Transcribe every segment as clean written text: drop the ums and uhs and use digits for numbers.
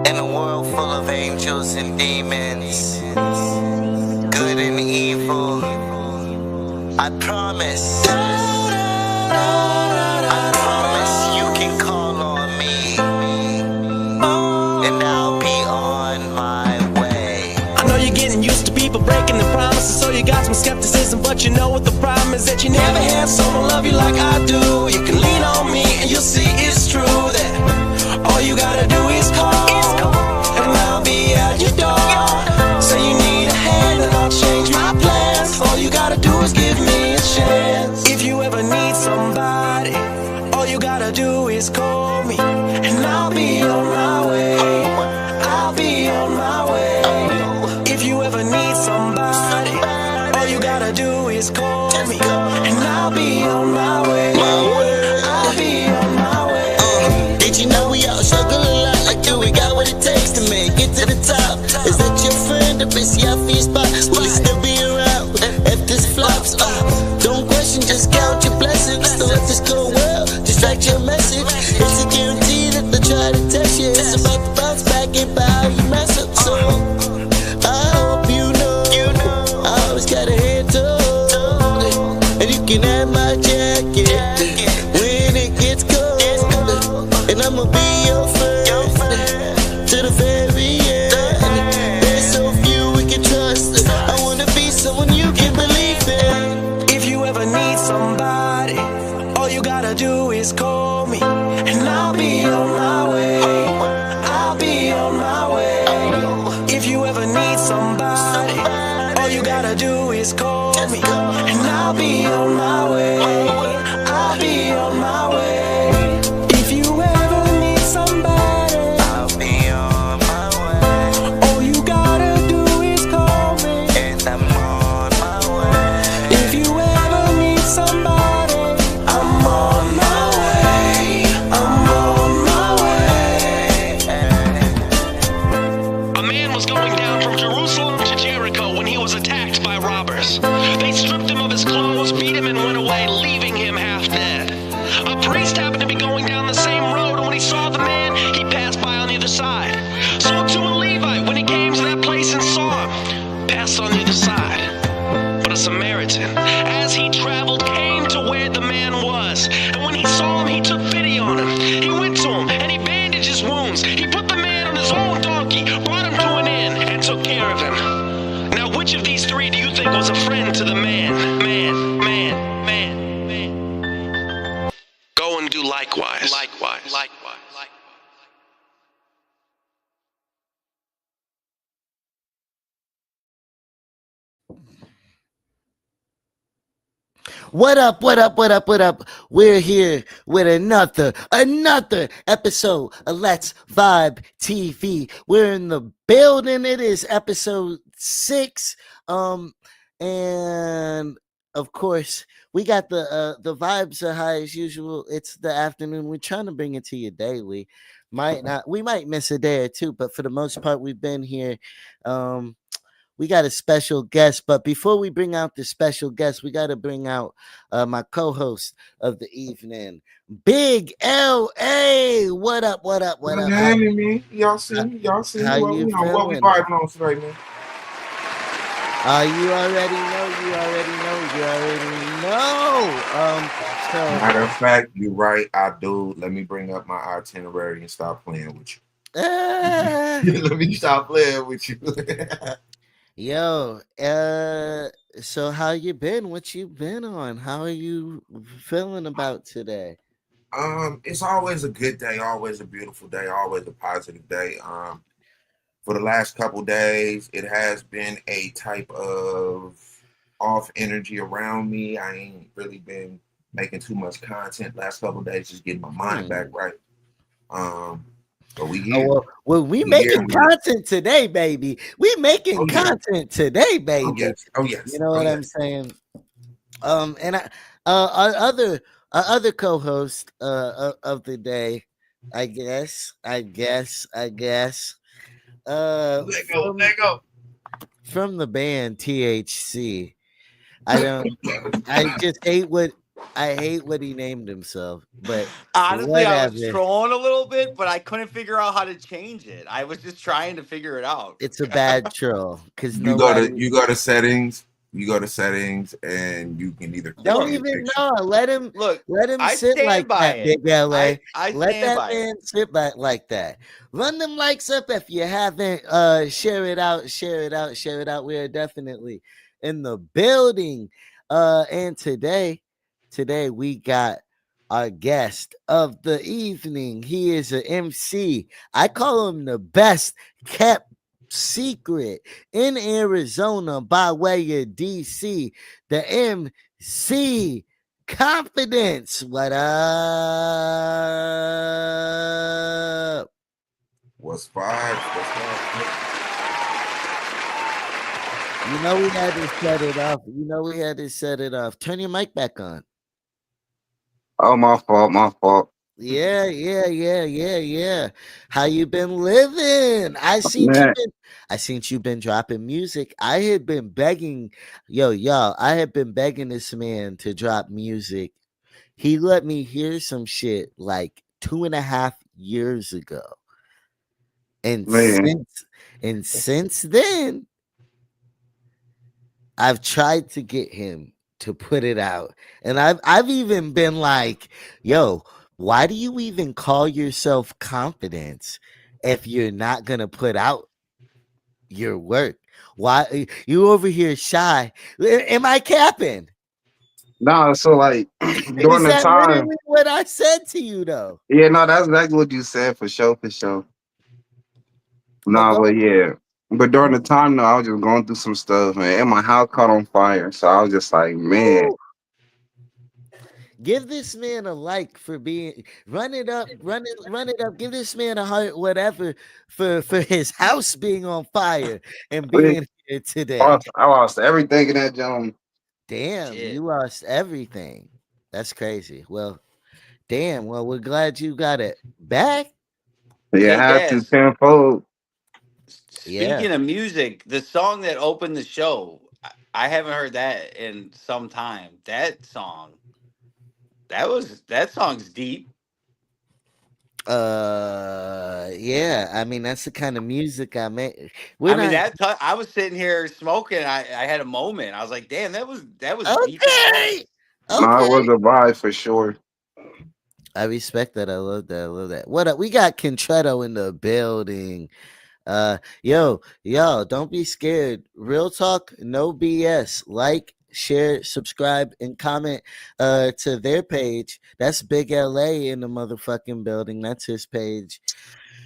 In a world full of angels and demons, good and evil, I promise you can call on me, and I'll be on my way. I know you're getting used to people breaking their promises, so you got some skepticism, but you know what the problem is, that you never had someone love you like I do. You can lean on me and you'll see it's true, that all you gotta do is call, and I'll be at your door. Say you need a hand and I'll change my plans. All you gotta do is give me a chance. If you ever need somebody, all you gotta do is call me, and I'll be on my way. I'll be on my way. If you ever need somebody, all you gotta do is call me, and I'll be on my way. I'll be on my way. Did you know we all struggle a lot? Like, do we got what it takes to make it to the top? Is that your friend? If it's your feet spot, will he still be around if this flops? Don't question, just count your blessings. Don't let this go well, distract your message. It's a guarantee that they'll try to test you. It's about to bounce back and by how you mess up. So I hope you know I always got a hand told, and you can have my jacket when it gets cold, and I'ma be your friend to the very end. There's so few we can trust. I wanna be someone you can believe in. If you ever need somebody, all you gotta do is call me, and I'll be on my way. I'll be on my way. If you ever need somebody, all you gotta do is call me, and I'll be on my way. I'll be on my way. If you ever need somebody, I'll be on my way, all you gotta do is call me, and I'm on my way. if you ever need somebody, I'm on my way. I'm on my way. A man was going down from Jerusalem to Jericho when he was attacked by robbers. They stripped him of his clothes, beat him, and went away, leaving him half dead. A priest happened to be going down the same road, and when he saw the man, he passed by on the other side. So too a Levite, when he came to that place and saw him, passed on the other side. But a Samaritan, as he traveled, came to where the man was. And when he saw him, he took pity on him. He went to him, and he bandaged his wounds. He put the man on his own donkey, brought him to an inn, and took care of him. Now, which of these three do you think was a friend to the man? Go and do likewise. What up, what up, what up, what up? We're here with another episode of Let's Vibe TV. We're in the building. It is episode 6. And of course, we got the vibes are high as usual. It's the afternoon. We're trying to bring it to you daily. We might miss a day or two, but for the most part, we've been here. We got a special guest, but before we bring out the special guest, we got to bring out my co-host of the evening, Big LA. What up? What up? What up? Me. Y'all see How what you we on? What we feeling? vibing on today, man? You already know. Matter of fact, you're right. I do. Let me bring up my itinerary and stop playing with you. Let me stop playing with you. Yo, so how you been? What you been on? How are you feeling about today? It's always a good day, always a beautiful day, always a positive day. For the last couple days, it has been a type of off energy around me. I ain't really been making too much content last couple days, just getting my mind back right. But we here. Well, we making content today, baby. We making content today, baby. Oh yes. You know what I'm saying? And our other co-host of the day, I guess. Let go. From the band THC. I just hate what I hate what he named himself, but Honestly, I was whatever. trolling a little bit, but I couldn't figure out how to change it. I was just trying to figure it out. It's a bad troll because You go to nobody. you go to settings. You go to settings, and you can either click Don't on your even picture. know. Look, Let him I sit like stand by that, it. Big LA. I Let stand that by it. man sit back like that. Run them likes up if you haven't. Share it out, share it out, share it out. We are definitely in the building. And today we got our guest of the evening. He is an MC. I call him the best kept secret in Arizona by way of DC. The MC Confidence. What up? What's five? What's five? You know we had to set it off. You know we had to set it off. Turn your mic back on. Oh, my fault, my fault. Yeah, yeah, yeah, yeah, yeah. How you been living? Man, I seen you been dropping music. I had been begging, yo, y'all, I had been begging this man to drop music. He let me hear some shit like 2.5 years ago. And man, since then, I've tried to get him to put it out. And I've even been like, yo, why do you even call yourself confidence if you're not gonna put out your work? Why you over here shy? Am I capping? nah, so like during Is the that time, literally what I said to you though? yeah, no, that's exactly what you said for sure, for sure. Oh, Nah, go. but yeah, but during the time, though, I was just going through some stuff, man, and my house caught on fire, so I was just like, man, Woo! Give this man a like for being run it up, run it up. Give this man a heart, whatever, for his house being on fire and I being here today. I lost everything in that jump. Damn, Shit. you lost everything. That's crazy. Well, damn. Well, we're glad you got it back. Yeah, Hey, I had to Daz. tenfold. Yeah. Speaking of music, the song that opened the show, I haven't heard that in some time. That song, that song's deep. Yeah. I mean, that's the kind of music I make. We're I mean, not I was sitting here smoking. I had a moment. I was like, "Damn, that was deep as fuck." okay. Nah, it Okay. was a vibe for sure. I respect that. I love that. I love that. What up? We got Contretto in the building. Yo, don't be scared. Real talk, no BS. Like, share, subscribe, and comment to their page. That's Big LA in the motherfucking building. That's his page.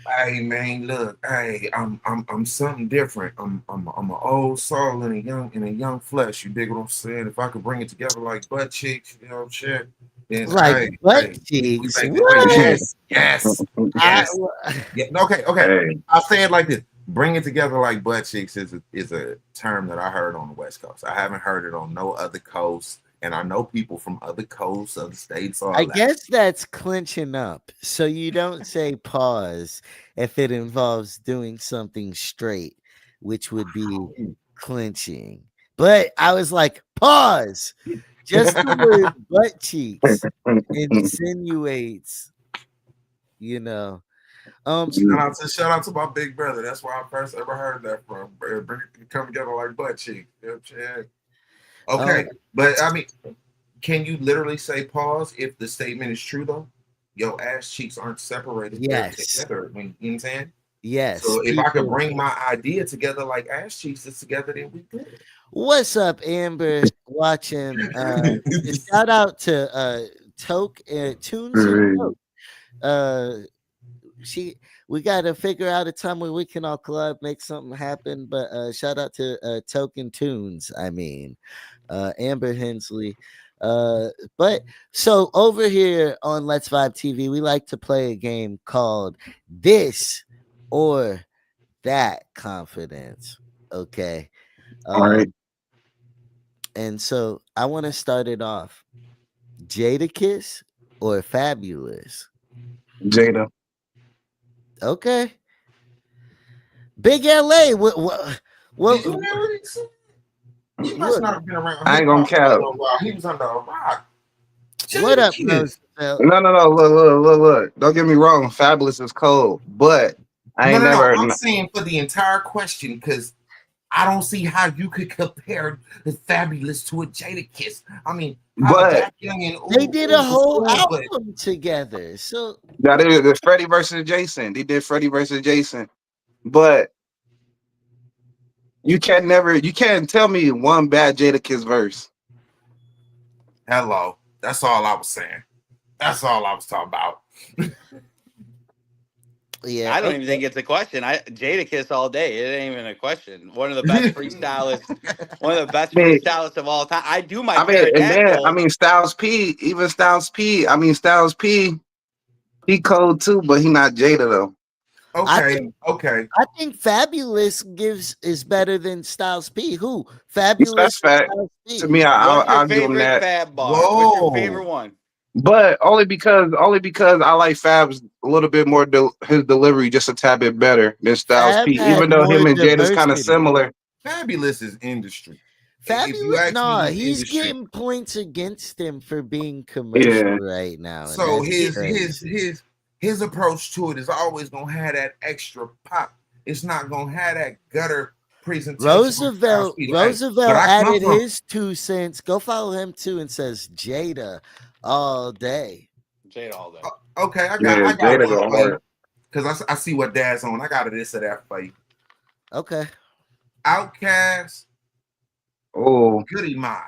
Hey man, look, hey, I'm something different. I'm an old soul in a young flesh. You dig what I'm saying? If I could bring it together like butt cheeks, you know what I'm saying? Then Like butt we cheeks. make it. Wait, What? I yes. Yeah, okay. Hey, I'll say it like this. Bring it together like butt cheeks is a term that I heard on the West Coast. I haven't heard it on no other coast. And I know people from other coasts, other states, I all that. guess that's clinching up. So you don't say pause if it involves doing something straight, which would be clinching. But I was like, pause. Just the word butt cheeks insinuates, you know. Shout out to my big brother. That's where I first ever heard that from. Bring it come together like butt cheeks. You know what I'm saying? Um, Okay, but I mean, can you literally say pause if the statement is true though? Your ass cheeks aren't separated; they're yes, together. When you know what I'm saying. yes. So if I could People, bring my idea together like ass cheeks is together, then we good. what's up, Amber? Watching. Shout out to Toke Tunes and Toke. Uh, she we gotta figure out a time where we can all collab, make something happen. But shout out to Token Tunes. I mean, Amber Hensley. Uh, but so over here on Let's Vibe TV, we like to play a game called This or That Confidence. Okay. all right, And so I want to start it off. Jada Kiss or Fabulous? Jada. Okay. Big LA. Did What you never see? You must look, not have been around I hip ain't gonna hop for a cap. little while. He was under a rock. What up, Jadakiss. Roosevelt? No. Look. Don't get me wrong. Fabulous is cold, but I No, ain't no, no. never. I'm saying for the entire question because I don't see how you could compare the Fabulous to a Jadakiss. I mean, how But Jack Young and They Ooh did a Ooh was whole cool, but album together. So that is the Freddie versus Jason. They did Freddie versus Jason, but you can't tell me one bad Jadakiss verse. hello. That's all I was saying. That's all I was talking about. yeah, I don't even okay. think it's a question. Jadakiss all day. It ain't even a question. One of the best freestylists, one of the best I mean, freestylists of all time. I do my and then pterodactyl. Styles P, even Styles P. Styles P. He cold too, but he not Jada though. I Okay, think okay. I think Fabulous is better than Styles P. Who? That's Fabulous or fact. Styles To P? me, What's your I'll give him favorite that. Fab bar? What's your Whoa. favorite one? But only because I like Fab's a little bit more his delivery just a tad bit better than Styles Fab P. had Even though more him and Jada's kind of diversity. similar. Fabulous is industry. If you Fabulous, ask me, nah, he's he's industry. getting points against him for being commercial Yeah, right now, and So that's his his crazy. his his approach to it is always gonna have that extra pop. It's not gonna have that gutter presentation like Styles Roosevelt P. Like, but Roosevelt I come added from his 2 cents. Go follow him too, and says Jada all day. Jada all day. okay. yeah. I got Jada one go for you hard. because I see what Dad's on. I got a this or that for you. Okay, Outcast, Oh, Goody Mob.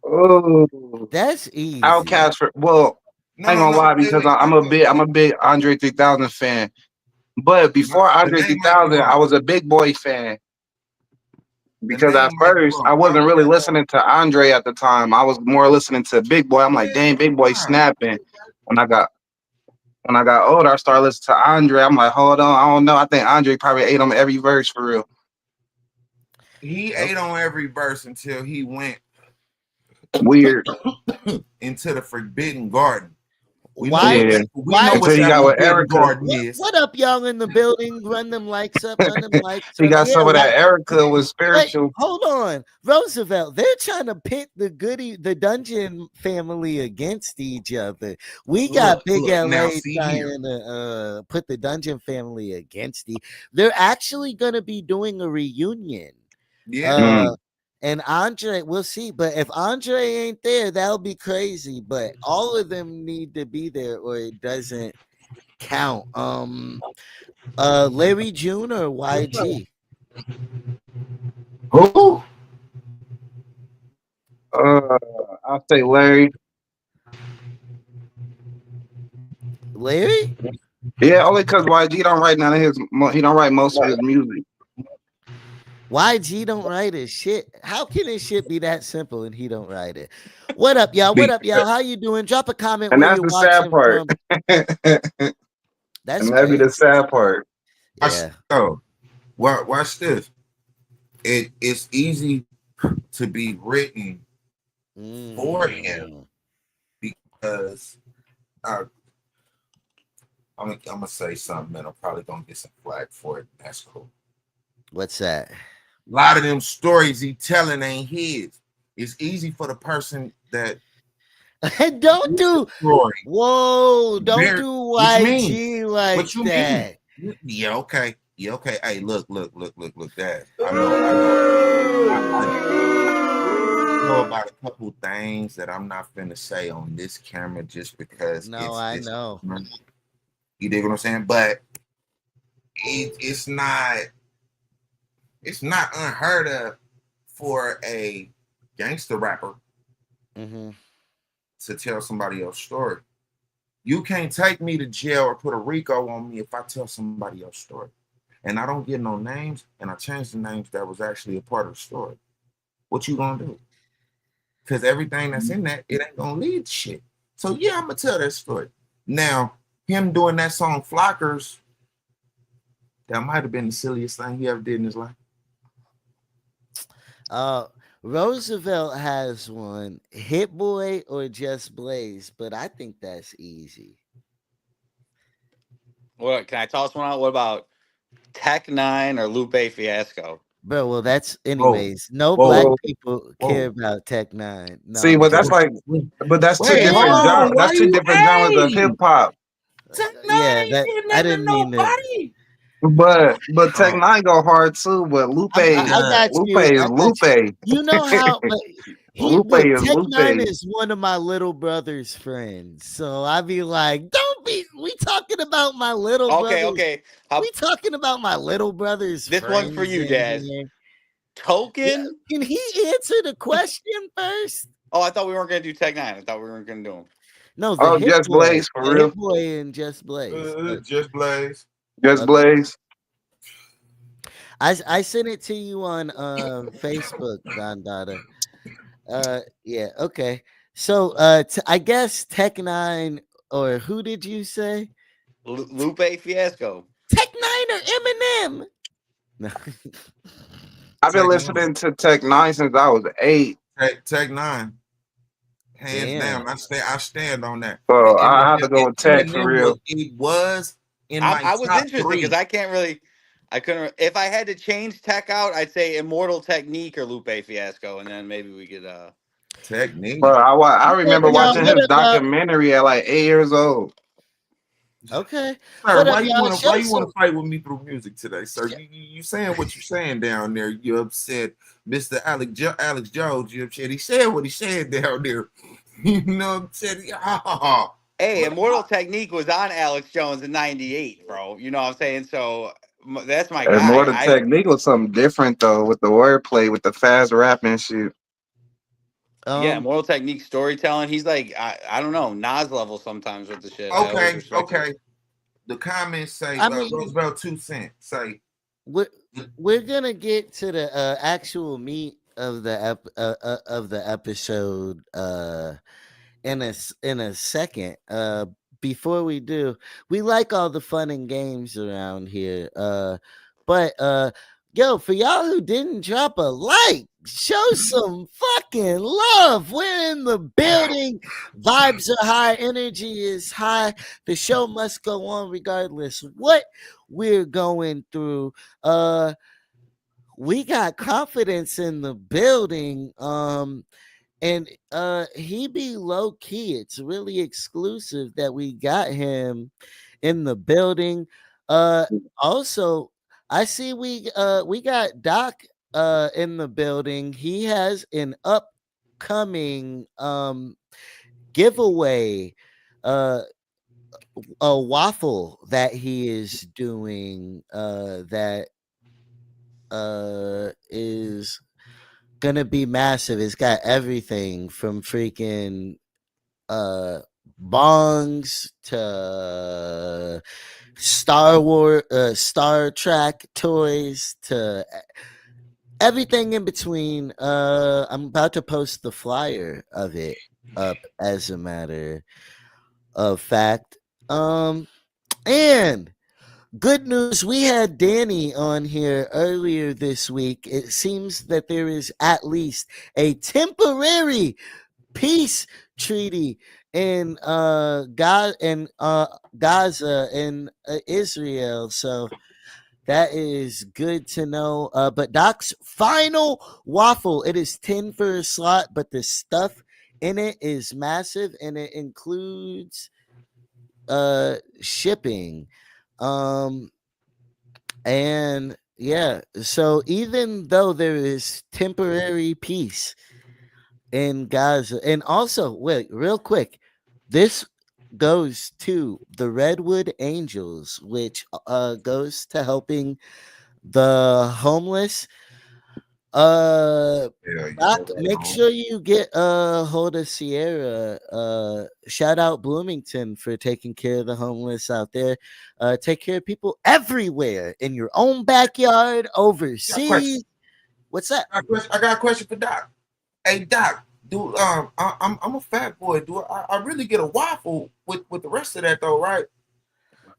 oh. that's easy. Outcast for well, No, I ain't no, gonna no. lie Wait, because wait. I'm a big Andre 3000 fan. But before The Andre name might be 3000, I wrong. was a Big Boy fan The because at name might be first I wrong. wasn't really listening to Andre at the time. I was more listening to Big Boy. I'm like, Yeah, dang, Big Boy right. snapping. When I got when I got older, I started listening to Andre. I'm like, hold on, I don't know. I think Andre probably ate on every verse for real. He Okay. ate on every verse until he went Weird. into the Forbidden Garden. Yeah. We know Until what he that got with Forbidden Erica. Garden is. What up, y'all in the building? Run them likes up, run them likes He up. got Yeah, some of why? that Erica was Wait, spiritual. hold on. Roosevelt, they're trying to pit the Dungeon family against each other. We got Big Look. Now, LA see here. trying to put the Dungeon family against they're actually gonna be doing a reunion. Yeah. Uh and Andre, we'll see. But if Andre ain't there, that'll be crazy. But all of them need to be there or it doesn't count. Larry June or YG? Who? Uh, I'll say Larry. Larry? Yeah, only because YG don't write none of his. He don't write most of his music. YG don't write his shit. How can his shit be that simple and he don't write it? What up, y'all? What Be- up, y'all? How you doing? Drop a comment And where that's you're the sad watching part. from. And That's that'd be the crazy. sad part. Yeah. so, watch this. It's easy to be written for him Mm. because uh, I'm gonna say something and I'm probably gonna get some flack for it. That's cool. What's that? A lot of them stories he telling ain't his. It's easy for the person that Don't wrote the do. story. Whoa! Don't Very, do what you mean? YG like What you mean? that. Yeah, okay. Yeah, okay. Hey, look, Dad. I know about a couple things that I'm not finna say on this camera just because No, it's I this. know. You dig what I'm saying? But it's not unheard of for a gangster rapper Mm-hmm. to tell somebody else's story. You can't take me to jail or put a RICO on me if I tell somebody else's story. And I don't get no names, and I change the names that was actually a part of the story. What you gonna do? Because everything that's in that, it ain't gonna lead to shit. So yeah, I'm gonna tell that story. Now, him doing that song Flockers, that might have been the silliest thing he ever did in his life. Uh, Roosevelt has one. Hit Boy or Just Blaze, but I think that's easy. What can I toss one out? What about Tech Nine or Lupe Fiasco? Bro, well, that's Whoa, anyways. No black whoa, Whoa. people care whoa. about Tech Nine. No, See, I'm but just that's like, but that's two Wait, hold different damn. on. genres. Why That's two you? different genres of hip Hey, hop. Tech Nine Yeah, ain't that did I nothing to didn't mean to. nobody. But Tech Oh, Nine go hard too. But Tech I Nine. got Lupe you. is I got you. Lupe. You know how, but Lupe look, is Tech Nine Lupe. is one of my little brother's friends. So I be like, don't be. We talking about my little Okay, brothers. okay. How We talking about my little brother's this one's for friends you, in Dad. here. Yeah, Token. can he answer the question first? Oh, I thought we weren't gonna do Tech Nine. I thought we weren't gonna do them. No, Oh, Just Blaze for The real. Hit Boy, and Just Blaze. Just Blaze. Just Okay, Blaze. I sent it to you on Facebook, Granddaughter. Yeah, okay. So I guess Tech Nine, or who did you say? Lupe Fiasco. Tech Nine or Eminem? No. I've been Tech Nine. listening to Tech Nine since I was 8. Tech Nine. Hands Damn. down. I stand on that. And So I have to go with Tech for Eminem real. was in my I was top interested because three. I can't really. I couldn't. If I had to change Tech out, I'd say Immortal Technique or Lupe Fiasco, and then maybe we could. But Technique. I Okay, remember y'all. watching What his about? documentary at like 8 years old. Okay, Sir, what up, y'all? why Show you some. wanna fight with me through music today, sir? You saying what you saying down there. You upset, Mr. Alex Jones, you upset. He said what he said down there. You know what I'm saying? Hey, What Immortal Technique was on Alex Jones in '98, bro. You know what I'm saying? So that's my And more guy. the technique was something different though, with the wordplay, with the fast rap and shit. Yeah, Um, Immortal Technique storytelling. He's like I don't know Nas level sometimes with the shit. I always okay, respected it. okay. The comments say I mean, Roosevelt 2 cents. Say we're we're gonna get to the actual meat of the episode in a second. Before we do, we like all the fun and games around here. But yo, for y'all who didn't drop a like, show some fucking love. We're in the building. Vibes are high, energy is high. The show must go on regardless what we're going through. We got confidence in the building. And he be low key. It's really exclusive that we got him in the building. Also, I see we got Doc in the building. He has an upcoming giveaway, uh a waffle that he is doing, that is gonna be massive. It's got everything from freaking uh bongs to Star Trek toys to everything in between. I'm about to post the flyer of it up, as a matter of fact. And good news, we had Danny on here earlier this week. It seems that there is at least a temporary peace treaty in Gaza and Israel. So that is good to know. But Doc's final waffle, it is 10 for a slot, but the stuff in it is massive and it includes shipping. Um and yeah, so even though there is temporary peace in Gaza, and also, wait, real quick, this goes to the Redwood Angels, which goes to helping the homeless. Uh, yeah, yeah, Doc, make sure you get a hold of Sierra. Shout out Bloomington for taking care of the homeless out there. Take care of people everywhere in your own backyard, got a question. overseas. What's that? I got a question for Doc. Hey Doc, do I'm a fat boy. Do I really get a waffle with the rest of that though, right?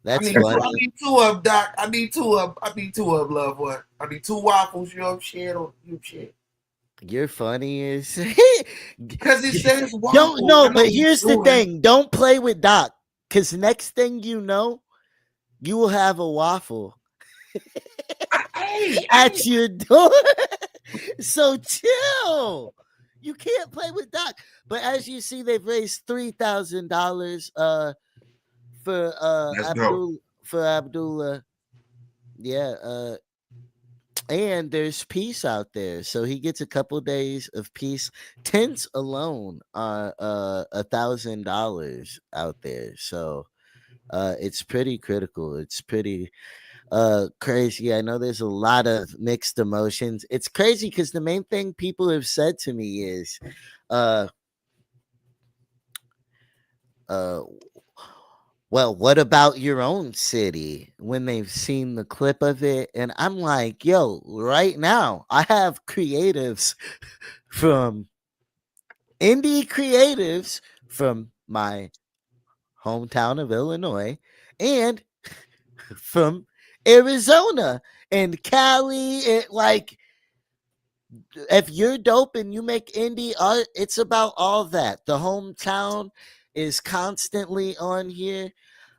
That's I funny. need two of them, Doc. I need two of them, love one. I need two waffles, you know what I'm saying? You shit. You're funny as Because it says don't waffle. I know, know but you here's the doing. thing: don't play with Doc, because next thing you know, you will have a waffle. at your door. So chill. You can't play with Doc. But as you see, they've raised $3,000 for Let's go. Abdullah. Yeah, and there's peace out there. So he gets a couple days of peace. Tents alone are $1,000 out there. So it's pretty critical. It's pretty crazy. I know there's a lot of mixed emotions. It's crazy because the main thing people have said to me is uh uh well, what about your own city when they've seen the clip of it? And I'm like, yo, right now I have creatives from indie creatives from my hometown of Illinois and from Arizona and Cali. Like, if you're dope and you make indie art, it's about all that. The hometown is constantly on here.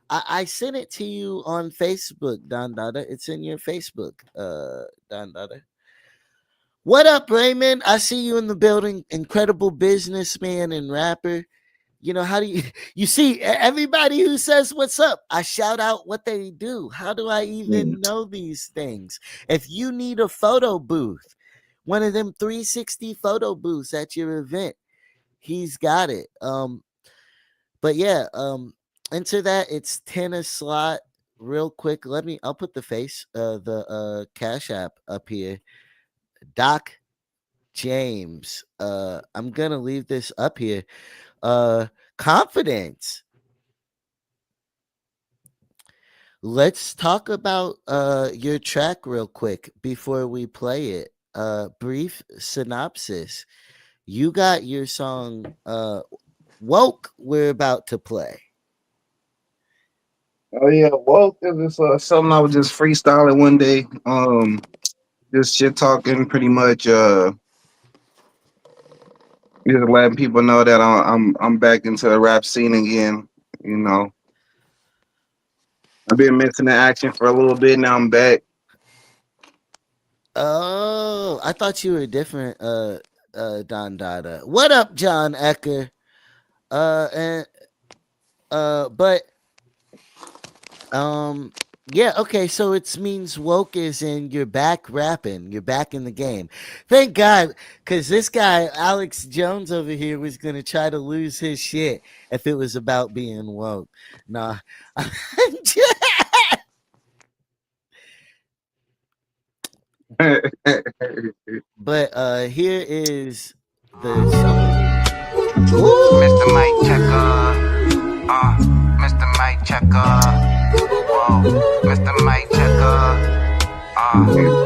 I sent it to you on Facebook, Don Dada. It's in your Facebook, Don Dada. What up, Raymond? I see you in the building. Incredible businessman and rapper. You know, how do you you see everybody who says what's up? I shout out what they do. How do I even know these things? If you need a photo booth, one of them 360 photo booths at your event, he's got it. But yeah, into that, it's 10 a slot. Real quick, I'll put the face, the Cash App up here. Doc James. I'm gonna leave this up here. Confidence. Let's talk about your track real quick before we play it. Brief synopsis. You got your song Woke we're about to play. Oh yeah, well, it was something I was just freestyling one day. Just shit talking, pretty much. Just letting people know that I'm back into the rap scene again. You know, I've been missing the action for a little bit. Now I'm back. Oh, I thought you were different, Don Dada. What up, John Ecker? And but yeah, okay, so it means woke is in you're back rapping, you're back in the game. Thank God, because this guy, Alex Jones over here, was gonna try to lose his shit if it was about being woke. Nah. But here is the song. Mr. Mike Checker, Mr. Mike Checker, whoa, Mr. Mike Checker,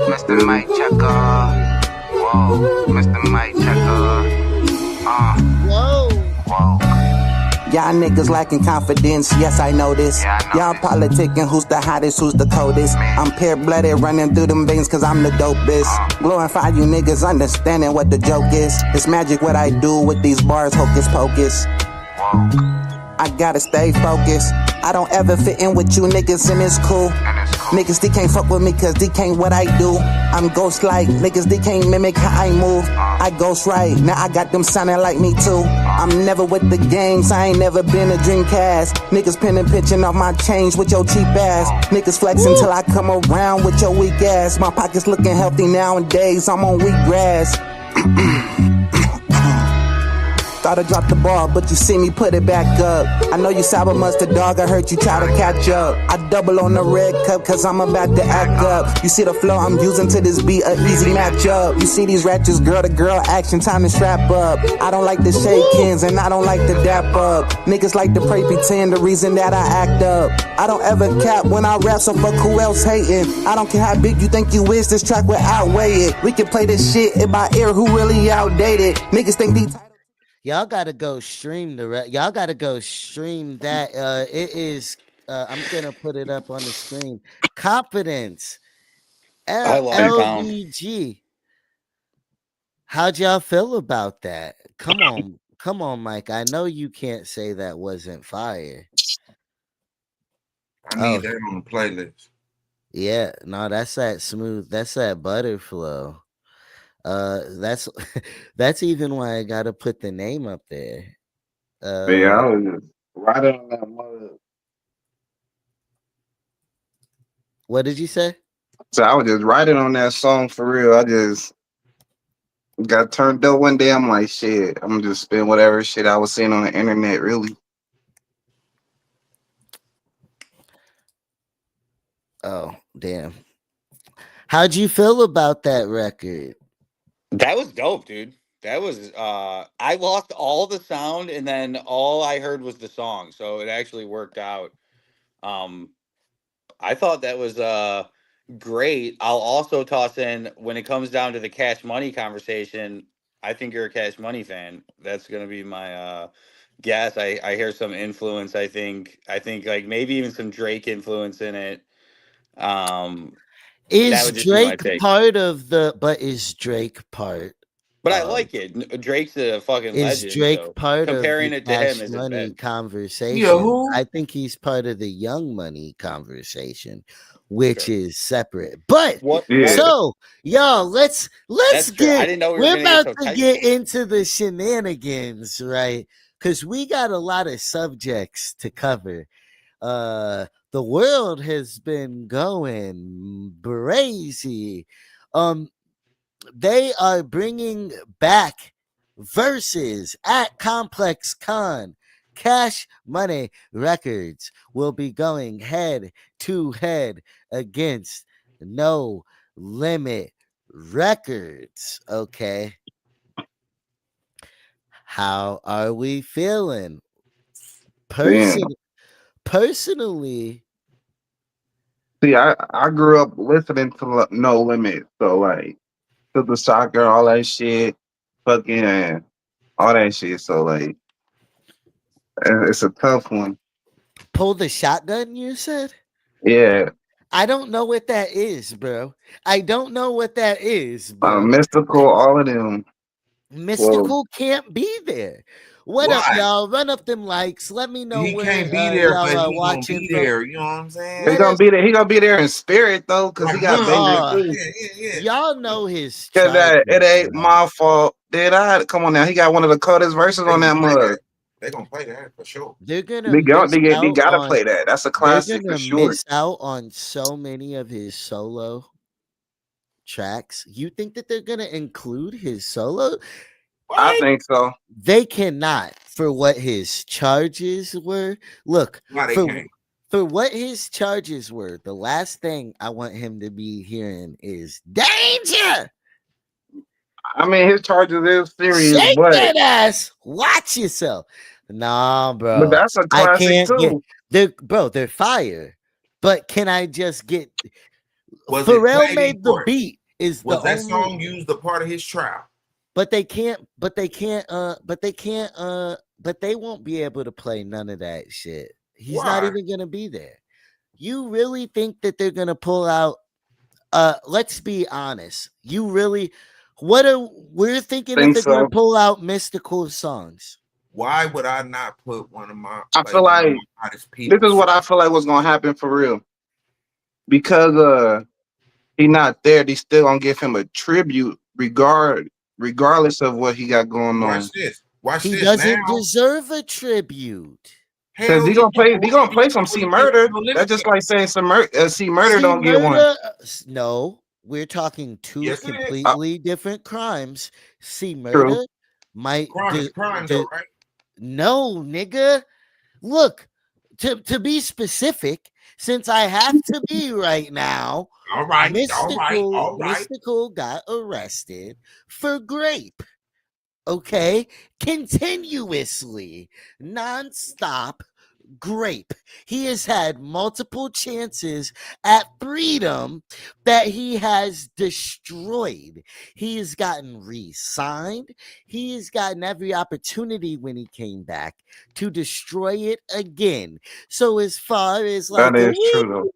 Mr. Mike Checker, whoa, Mr. Mike Checker, Whoa. whoa. Y'all niggas lacking confidence, yes I know this. Y'all politicking who's the hottest, who's the coldest. I'm pure-blooded running through them veins cause I'm the dopest. Glorify you niggas understanding what the joke is. It's magic what I do with these bars, hocus pocus. I gotta stay focused. I don't ever fit in with you niggas and it's cool. Niggas, they can't fuck with me cause they can't what I do. I'm ghost like, niggas, they can't mimic how I move. I ghost right, now I got them sounding like me too. I'm never with the games, I ain't never been a Dreamcast. Niggas pinning pitching off my change with your cheap ass. Niggas flexing till I come around with your weak ass. My pockets looking healthy nowadays, I'm on wheat grass. Thought I dropped the ball, but you see me put it back up. I know you sour mustard dog, I heard you try to catch up. I double on the red cup, cause I'm about to act up. You see the flow I'm using to this beat, a easy match up. You see these ratchets, girl to girl action, time to strap up. I don't like the shake hands, and I don't like the dap up. Niggas like to pray pretend the reason that I act up. I don't ever cap when I rap, so fuck who else hating. I don't care how big you think you is, this track will outweigh it. We can play this shit in my ear, who really outdated. Niggas think these Y'all gotta go stream y'all gotta go stream that. It is I'm gonna put it up on the screen. Confidence. I love Pound. LBG. How'd y'all feel about that? Come on, Mike. I know you can't say that wasn't fire. I need that on the playlist. Yeah, no, that's that smooth. That's that butter flow. That's that's even why I gotta put the name up there. But yeah, Uh, I was just riding on that mother. what did you say? So I was just riding on that song for real. I just got turned up one day. I'm like, shit, I'm just spend whatever shit I was seeing on the internet, really. Oh, damn. How'd you feel about that record? That was dope, dude. That was I lost all the sound and then all I heard was the song. So it actually worked out. Um I thought that was great. I'll also toss in when it comes down to the Cash Money conversation, I think you're a Cash Money fan. That's going to be my guess. I hear some influence, I think like maybe even some Drake influence in it. Um that Is would just be my Drake take. part of the but is Drake part But I of like it. Drake's a fucking is legend, Drake so part of the comparing it to him Cash isn't Money bad. Yeah, conversation? who? I think he's part of the Young Money conversation, which Sure. is separate. But What Yeah, so y'all, let's That's true. I get didn't know we were we're going to get about so to tight. get into the shenanigans, right? Because we got a lot of subjects to cover. The world has been going crazy. Um, they are bringing back verses at Complex Con. Cash Money Records will be going head to head against No Limit Records. Okay. How are we feeling? man. Person personally, See, I grew up listening to No Limit, so like to the soccer, all that shit, fucking all that shit. So like, it's a tough one. pull the shotgun, you said? Yeah, I don't know what that is, bro. I don't know what that is, bro. mystical, all of them. Well, Mystical can't be there. What up, Why? y'all? Run up them likes. Let me know He where can't be there, y'all but are he gonna watching be from. there. You know what I'm saying? he Let gonna us be there. He gonna be there in spirit though, cause he Like got Bun, bangers like oh too. yeah. y'all know his Cause that it charges, ain't bro. my fault. Did I? Come on now, he got one of the coldest verses They on gonna that play mug. that. They gonna play that for sure. They're gonna They got miss they out gotta on play that. That's a they're classic for gonna sure. miss out on so many of his solo tracks. You think that they're gonna include his solo? I What? think so. They cannot for what his charges were. Look, Why they for can't? for what his charges were, the last thing I want him to be hearing is danger. I mean, his charges is serious, Shake but that ass. Watch yourself. Nah, bro. that's a I classic can't get too. they're fire. But can I just get Was it Pharrell played in made the court? beat is the Was that only song used a part of his trial? but they won't be able to play none of that shit. He's not Why? even gonna be there. You really think that they're gonna pull out let's be honest. You really what are we're thinking that Think they're gonna so. pull out mystical songs. Why would I not put one of my I feel one of like my hottest this people is what song? I feel like was gonna happen for real. Because he not there, they still gonna give him a tribute regardless of what he got going Watch on. this. Watch He this doesn't now. deserve a tribute. Cause Hell yeah. he gonna play some What C do you think murder. No That's Limit just got? like saying C murder See, don't get one. murder. No, we're talking two Yes, it is. completely different crimes. See, True. murder might. Crime is crime though, right? No, nigga. Look, to be specific, since I have to be right now, All right. Mystical got arrested for grape. Okay, continuously, nonstop grape. He has had multiple chances at freedom that he has destroyed. He has gotten re-signed. He has gotten every opportunity when he came back to destroy it again. So as far as That like a is true though.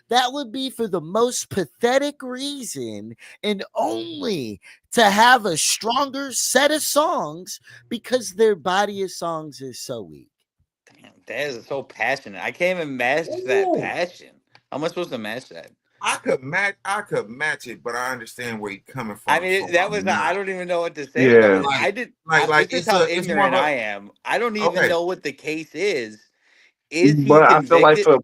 that would be for the most pathetic reason and only to have a stronger set of songs because their body of songs is so weak. Damn, that is so passionate. I can't even match that Ooh, passion. How am I supposed to match that? I could match it, but I understand where you're coming I from. mean, So that I'm was not I don't even know what to say about Yeah. it. I did. like This is how it's more of ignorant a I am. I don't even okay. know what the case is. Is he But I feel like convicted?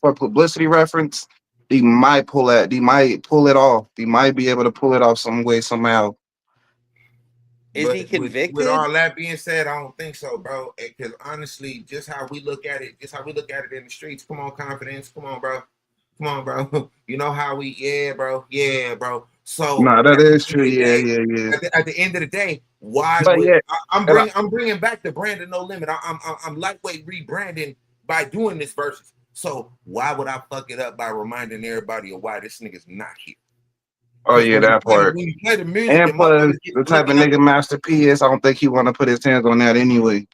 for publicity reference, they might pull that. They might pull it off. They might be able to pull it off some way somehow. Is he But with convicted? all that being said, I don't think so, bro. Because honestly, just how we look at it, just how we look at it in the streets. Come on, confidence. Come on, bro. Come on, bro. You know how we, yeah, bro. Yeah, bro. So Nah, that at the is end true. of the Yeah, day, yeah, yeah. at the end of the day, why But would yeah, and I'm bringing back the brand of No Limit. I'm lightweight rebranding by doing this versus. So why would I fuck it up by reminding everybody of why this nigga's not here? oh Because yeah, that part. when you play the music And and plus, motherfuckers get the type of looking up. nigga Master P is, I don't think he want to put his hands on that anyway.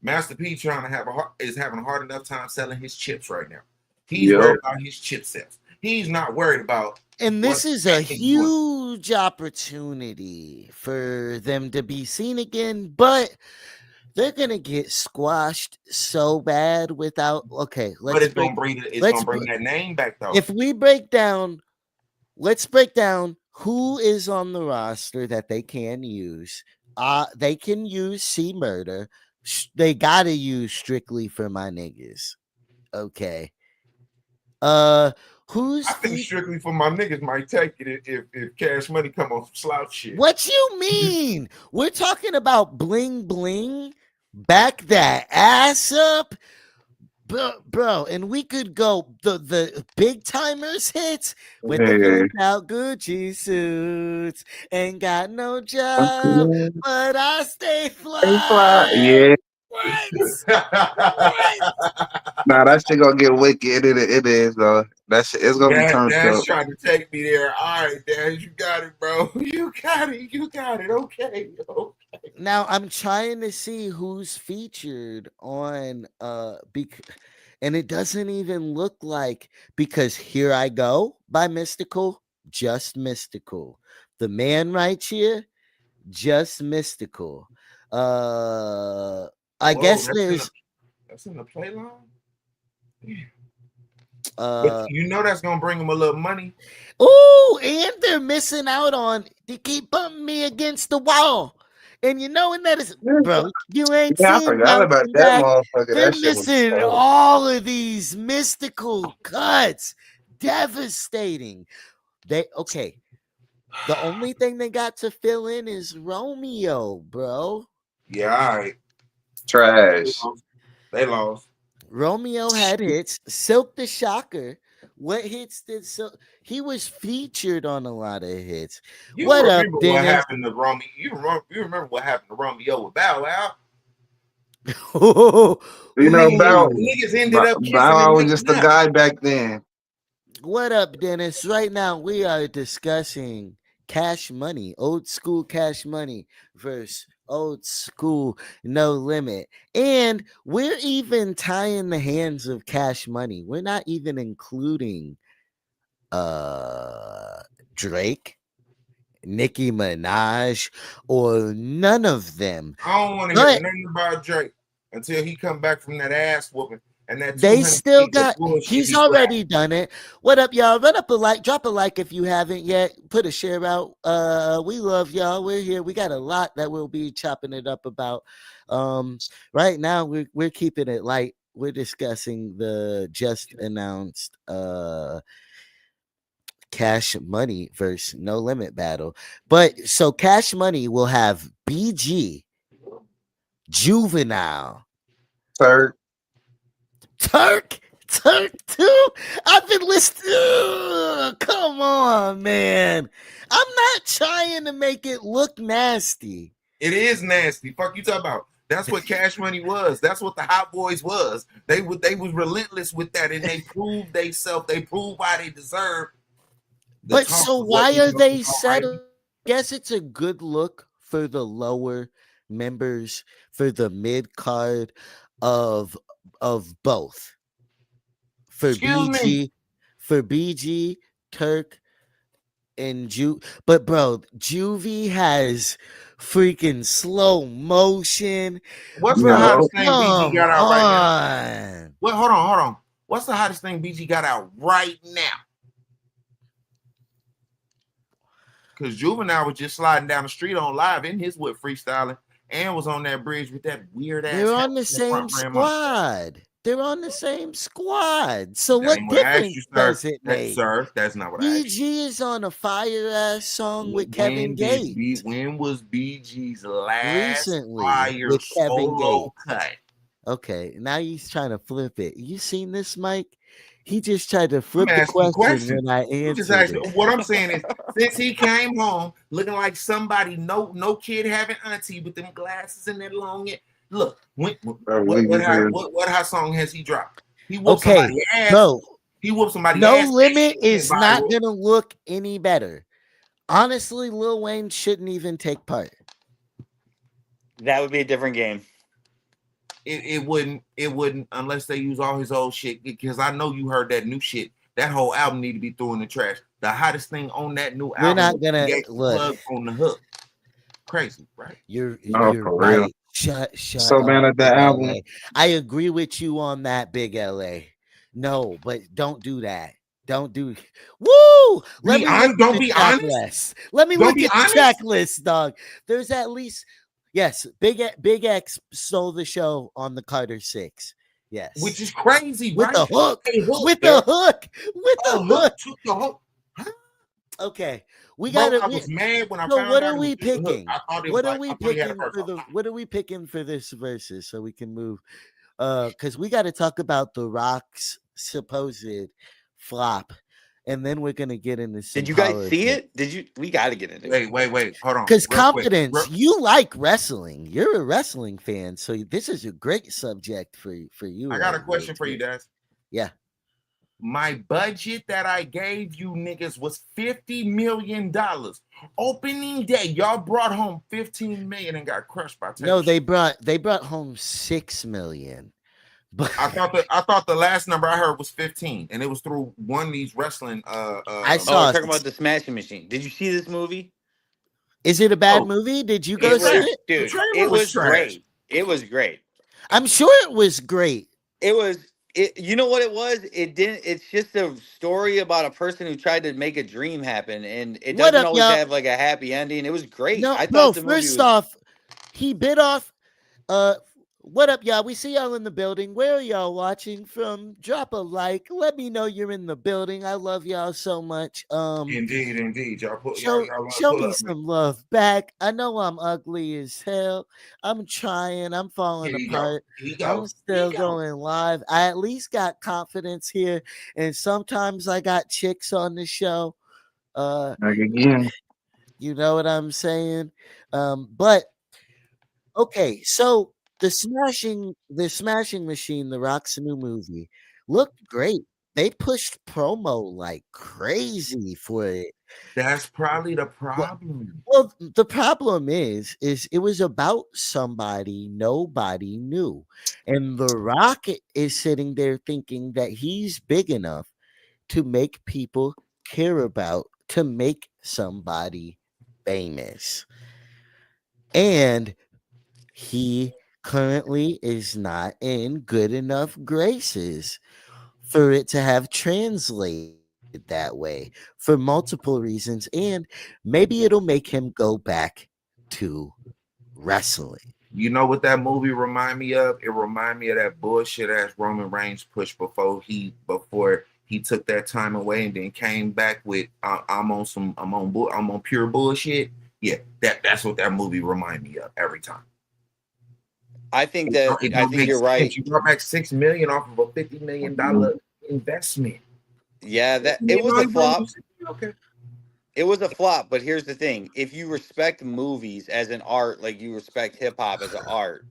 Master P trying to is having a hard enough time selling his chips right now. He's Yep. worried about his chip sales. He's not worried about And what this is that a nigga doing. huge opportunity for them to be seen again, but they're gonna get squashed so bad without. Okay, But let's it's let's gonna bring that name back though. if we break down. Let's break down who is on the roster that they can use. They can use C Murder. They gotta use Strictly for my niggas. Okay. Who's I think strictly for my niggas might take it if Cash Money come on some slouch shit. What you mean? We're talking about bling bling. Back that ass up. Bro, and we could go the big timers hits with the Hey, flipped out Gucci suits. Ain't got no job, but I stay fly. fly. Yeah. What? What? Nah, that shit gonna get wicked. It is though. That shit, it's gonna be turned Dad's up. trying to take me there. All right, Dad, you got it, bro. You got it. You got it. Okay. Now I'm trying to see who's featured on and it doesn't even look like, because Here I Go by Mystical, just Mystical. The Man Right Here, just Mystical. I Whoa, guess there's that's in the play line. But uh you know that's gonna bring them a little money. oh, and they're missing out on they keep bumping me against the wall. And you know, and that is, bro, you ain't Yeah, I seen forgot about bouncing that back. motherfucker. They're That shit was missing dope. all of these mystical cuts. Devastating. Okay. The only thing they got to fill in is Romeo, bro. Yeah, all right. Trash. They lost. Romeo had hits. Silk the Shocker. What hits did Silk? He was featured on a lot of hits. You What up, remember what Dennis? happened to Romeo? You remember what happened to Romeo with Bow Wow? You know, Niggas ended up kissing Bow and was just making a out. guy back then. What up, Dennis? Right now we are discussing Cash Money, old school Cash Money versus old school No Limit. And we're even tying the hands of Cash Money. We're not even including Drake, Nicki Minaj, or none of them. I don't want to hear nothing about Drake until he come back from that ass whooping and that They 200 still feet of got, bullshit he's he already done it. What up, y'all? Run up a like, drop a like if you haven't yet. Put a share out. We love y'all. We're here. We got a lot that we'll be chopping it up about. Right now we're keeping it light. We're discussing the just announced Cash Money versus No Limit battle. But so Cash Money will have BG, Juvenile, Third. Turk too. I've been listening. Ugh, come on, man. I'm not trying to make it look nasty. It is nasty. Fuck you talking about. That's what Cash Money was. That's what the Hot Boys was. They was relentless with that, and they proved themselves. They proved why they deserve. But so why are they settled? Guess it's a good look for the lower members, for the mid card of both. For BG, Turk, and but bro, Juvie has freaking slow motion. What's Bro, the hottest thing BG come got out right now? on. Well, hold on. What's the hottest thing BG got out right now? Because Juvenile was just sliding down the street on live in his whip freestyling and was on that bridge with that weird ass. They're on the same squad. They're on the same squad. So That what ain't what I asked difference you, sir. does it That, make? sir, that's not what I asked you. BG is on a fire ass song with Kevin Gates. When was BG's last Recently fire with Kevin solo Gates. cut? Okay, now he's trying to flip it. You seen this, Mike? He just tried to flip I'm the asking question when I You just answered asked, it. what I'm saying is, since he came home looking like somebody, no kid having auntie with them glasses and that long hair. Look, what hot song has he dropped? He whooped somebody's ass. Bro, He whooped somebody's No ass. Limit is not gonna look any better. Honestly, Lil Wayne shouldn't even take part. That would be a different game. It wouldn't unless they use all his old shit, because I know you heard that new shit. That whole album need to be thrown in the trash. The hottest thing on that new album, We're not gonna look on the hook. Crazy, right? You're for right. real. Shut So up, man, at the Big album, LA. I agree with you on that, Big LA. No, but don't do that. Don't do. Woo! Let me look at the track list. Let me look at the track list, dog. There's at least Big X stole the show on the Carter 6. Yes, which is crazy, with right? the hook, with the hook. Took the hook. Okay, we got it. I was mad when I so found what out are we picking? What are we picking for this versus so we can move? Because we got to talk about The Rock's supposed flop, and then we're gonna get into some. Did you guys see it? Did you? We got to get into it. Wait, hold on. Because confidence, you like wrestling. You're a wrestling fan, so this is a great subject for you. I got a question for you, Daz. Yeah. My budget that I gave you niggas was $50 million. Opening day, y'all brought home 15 million and got crushed by 10. No, they brought home 6 million. But I thought the last number I heard was 15, and it was through one of these wrestling. I saw. Talking about the Smashing Machine. Did you see this movie? Is it a bad movie? Did you go see it? Dude, it was great. It was great. I'm sure it was great. It was. You know what it was? It's just a story about a person who tried to make a dream happen, and it doesn't always have like a happy ending. It was great. No, first off, he bit off. What up, y'all? We see y'all in the building. Where are y'all watching from? Drop a like. Let me know you're in the building. I love y'all so much. Indeed. Show me some love back. I know I'm ugly as hell. I'm trying. I'm falling apart. I'm still going live. I at least got confidence here, and sometimes I got chicks on the show. again, you know what I'm saying? But okay, so. The Smashing Machine, The Rock's new movie, looked great. They pushed promo like crazy for it. That's probably the problem. Well, the problem is it was about somebody nobody knew. And The Rock is sitting there thinking that he's big enough to make people care about, to make somebody famous. And he currently is not in good enough graces for it to have translated that way for multiple reasons, and maybe it'll make him go back to wrestling. You know what that movie remind me of? It remind me of that bullshit ass Roman Reigns push before he took that time away and then came back with I'm on pure bullshit. Yeah, that's what that movie remind me of every time. I think you're right. You brought back $6 million off of a $50 million investment. Yeah, it was a flop. Okay. It was a flop, but here's the thing: if you respect movies as an art, like you respect hip hop as an art,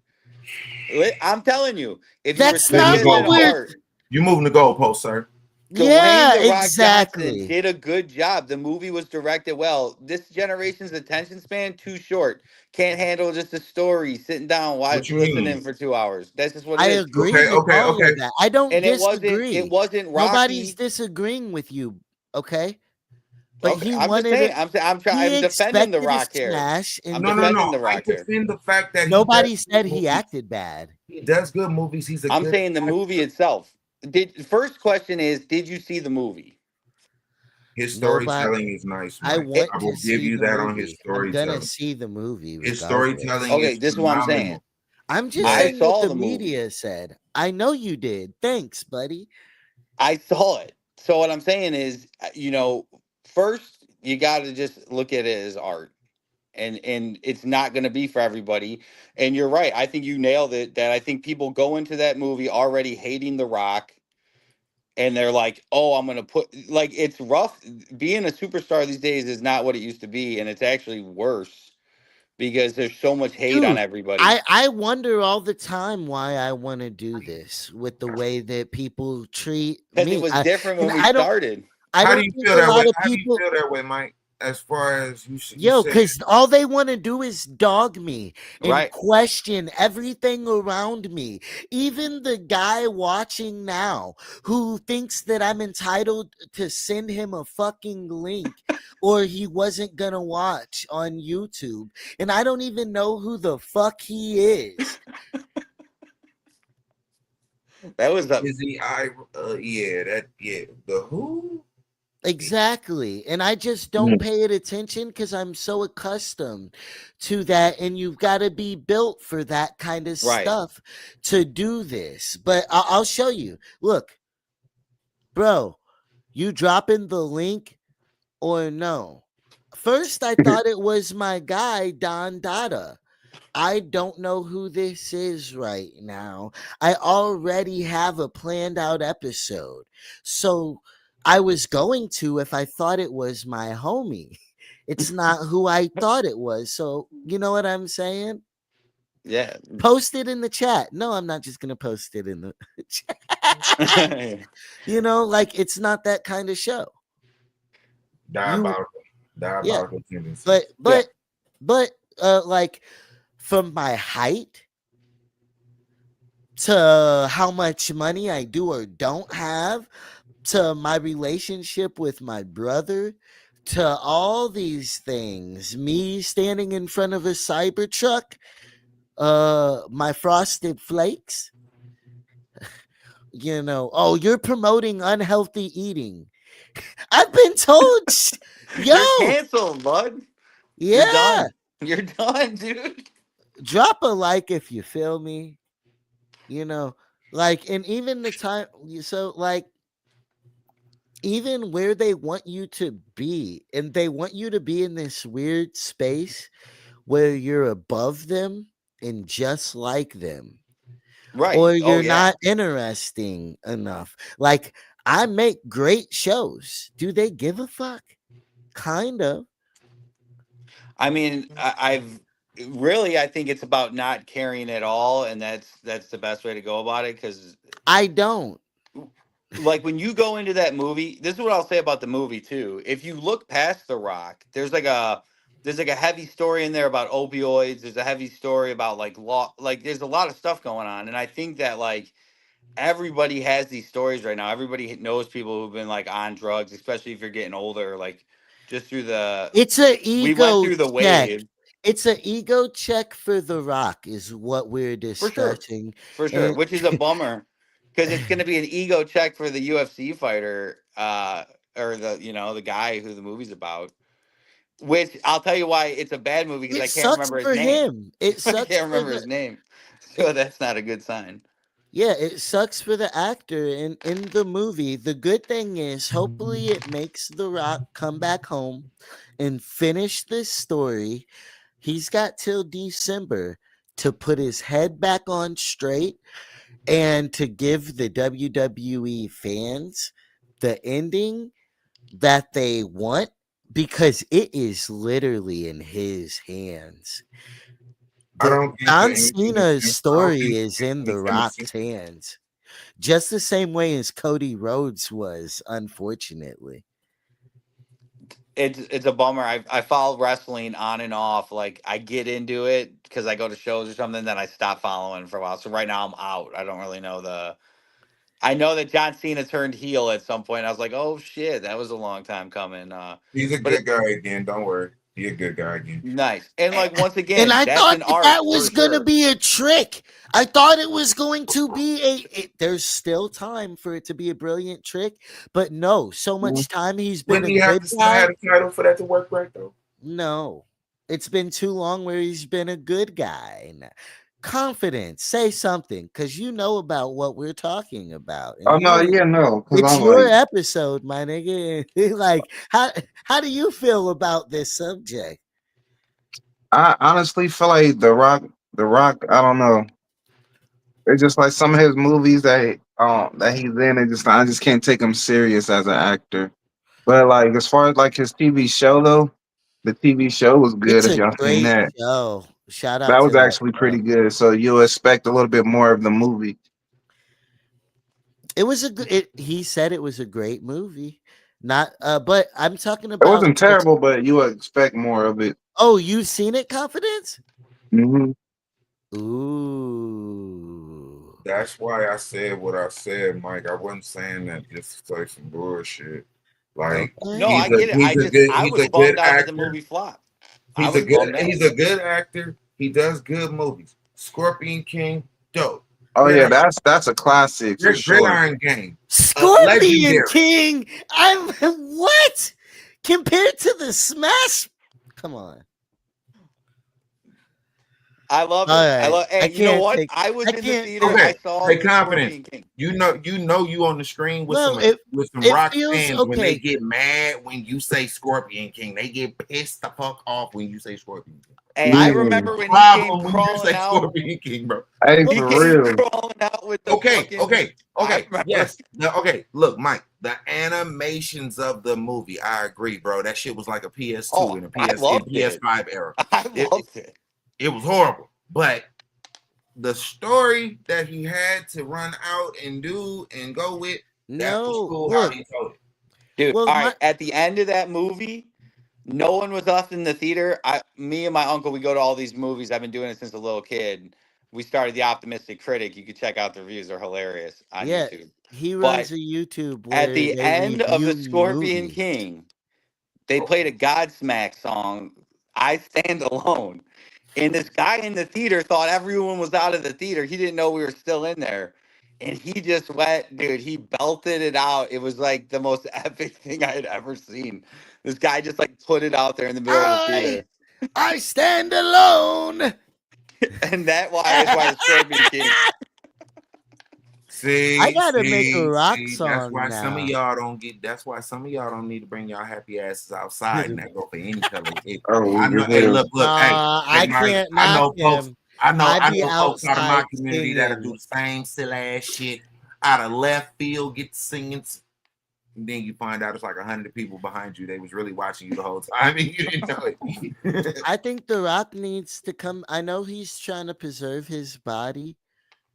I'm telling you, if you respect it as an art, you're moving the goalpost, sir. Dwayne The Rock Johnson did a good job. The movie was directed well. This generation's attention span too short. Can't handle just a story, sitting down, listening for 2 hours. That's just what it is. I agree with all of that. I don't disagree. It wasn't Rocky. Nobody's disagreeing with you, okay? But okay, I'm defending The Rock here. I'm defending The Rock here. Defend the fact that nobody said he acted bad. He does good movies. I'm saying the movie itself. Did first question is, did you see the movie? His Nobody. storytelling is nice, I Mike. It, want I to will give see you the that on his movie. I'm gonna storytelling. see the movie His regardless. storytelling okay, is this is what I'm saying. phenomenal. I'm just But I saying what saw the the movie. media said. I know you did. Thanks, buddy. I saw it. So what I'm saying is, first you got to just look at it as art, and it's not going to be for everybody. And you're right. I think you nailed it. That I think people go into that movie already hating The Rock, and they're like, "Oh, I'm going to put like it's rough. Being a superstar these days is not what it used to be, and it's actually worse because there's so much hate on Dude, everybody." I wonder all the time why I want to do this with the way that people treat Because it me. was different And when we started. I how do don't you think feel a that way? lot of How do you people. feel that way, Mike? As far as you Yo, said, because all they want to do is dog me and Right. question everything around me. Even the guy watching now who thinks that I'm entitled to send him a fucking link or he wasn't going to watch on YouTube. And I don't even know who the fuck he is. That was a is he? Yeah, the who? Exactly. And I just don't pay it attention because I'm so accustomed to that. And you've got to be built for that kind of right. stuff to do this. But I'll show you. Look, bro, you dropping the link or no? First, I thought it was my guy, Don Dada. I don't know who this is right now. I already have a planned out episode. So I was going to if I thought it was my homie. It's not who I thought it was. So, you know what I'm saying? Yeah. Post it in the chat. No, I'm not just going to post it in the chat. Like it's not that kind of show. You Diabolical, yeah, diabolical tendencies. but yeah. but but like from my height to how much money I do or don't have, to my relationship with my brother, to all these things, me standing in front of a Cybertruck, my frosted flakes, oh, you're promoting unhealthy eating. I've been told, You're yo, canceled, bud. You're yeah, done. You're done, dude. drop a like if you feel me, you know, and even the time, so even where they want you to be, and they want you to be in this weird space where you're above them and just like them, or Right. Oh you're yeah. not interesting enough. Like, I make great shows. Do they give a fuck? Kind of. I mean, I've really, I think it's about not caring at all, and that's the best way to go about it. Because I don't. like when you go into that movie, this is what I'll say about the movie too. If you look past The Rock, there's like a heavy story in there about opioids. There's a heavy story about like law. Like there's a lot of stuff going on, and I think that like everybody has these stories right now. Everybody knows people who've been like on drugs, especially if you're getting older. Like just through the It's a we went ego through the check. wave It's a ego check for The Rock, is what we're for sure, discussing. for sure. And Which is a bummer because it's going to be an ego check for the UFC fighter, or the guy who the movie's about. Which I'll tell you why it's a bad movie because it I can't sucks remember his for name. him. It I sucks can't for remember the his name, it, so that's not a good sign. yeah, it sucks for the actor in the movie. The good thing is hopefully it makes The Rock come back home and finish this story. He's got till December to put his head back on straight and to give the WWE fans the ending that they want, because it is literally in his hands. I The don't think the John ending is. Cena's I don't story think is the in ending The is Rock's innocent. hands, just the same way as Cody Rhodes was, unfortunately. It's a bummer. I follow wrestling on and off. Like I get into it because I go to shows or something, then I stop following for a while. So right now I'm out. I don't really know the. I know that John Cena turned heel at some point. I was like, oh shit, that was a long time coming. He's a But good guy again. Don't worry. He a good guy again. Nice. And like once And again, I that's thought an that art that for was gonna sure. be a trick. I thought it was going to be there's still time for it to be a brilliant trick, but no, so Mhm. much time he's been Wouldn't a he have good to still guy. have a title for that to work right though? No, it's been too long where he's been a good guy. Confidence, say something, because you know about what we're talking about, Oh and no, you yeah, no, because it's I'm your like, episode, my nigga. Like, how do you feel about this subject? I honestly feel like The Rock. I don't know. It's just like some of his movies that he's in. I just can't take him serious as an actor. But like as far as like his TV show though, the TV show was good. It's If a y'all seen great that, show. Shout that out to was that actually pretty show. good. So you'll expect a little bit more of the movie. It was a good. He said it was a great movie. Not, but I'm talking It about wasn't this. terrible, but you would expect more of it. Oh, you've seen it, Confidence? Hmm. Ooh. That's why I said what I said, Mike. I wasn't saying that just to say some bullshit. Like No, Okay. I get it. I he's was a good bummed out that the actor. movie flopped. I was bummed out. He's a good actor. He does good movies. Scorpion King, dope. Oh yeah, Gridiron, that's a classic for sure. Gridiron Gang, Scorpion legendary. King. I'm what? Compared to the Smash? Come on. I love All it. I right. love. Hey, you know what? I was I in the can't theater. take I Okay, saw hey, the confidence. Scorpion King. You on the screen well, with some it rock feels fans when they okay. get mad when you say Scorpion King. They get pissed the fuck off when you say Scorpion King. Hey, I Mm. remember when he came Problem when you crawling say out. Scorpion King, bro. Hey, Well, He for came real. crawling out with the fucking. I remember. Yes. Okay. Look, Mike, the animations of the movie, I agree, bro. That shit was like a PS2 Oh, and a I loved it. PS5 era. I It, it, loved it. it was horrible. But the story that he had to run out and do and go with, that was no. cool how Look. he told it. Dude, Well, all my right. At the end of that movie, no one was us in the theater. Me and my uncle, we go to all these movies. I've been doing it since a little kid. We started the Optimistic Critic. You can check out the reviews; they're hilarious on yeah, YouTube. he runs But a YouTube at where the they end of review the Scorpion movies. King, they Oh, played a Godsmack song, "I Stand Alone." And this guy in the theater thought everyone was out of the theater. He didn't know we were still in there. And he just went, dude, he belted it out. It was like the most epic thing I had ever seen. This guy just like put it out there in the middle of the I theater. I stand alone. And that why is why the Scorpion King. I gotta make a rock see. That's song why some of now. y'all don't get. That's why some of y'all don't need to bring y'all happy asses outside and that go for any color. Oh, I we know. can Hey, hear. hey, I Mike. can't I knock know folks. him. I I be know folks out of my outside community that'll do singing. the same silly ass shit out of left field, get to singing. And then you find out it's like 100 people behind you. They was really watching you the whole time, and you didn't know it. I think The Rock needs to come. I know he's trying to preserve his body,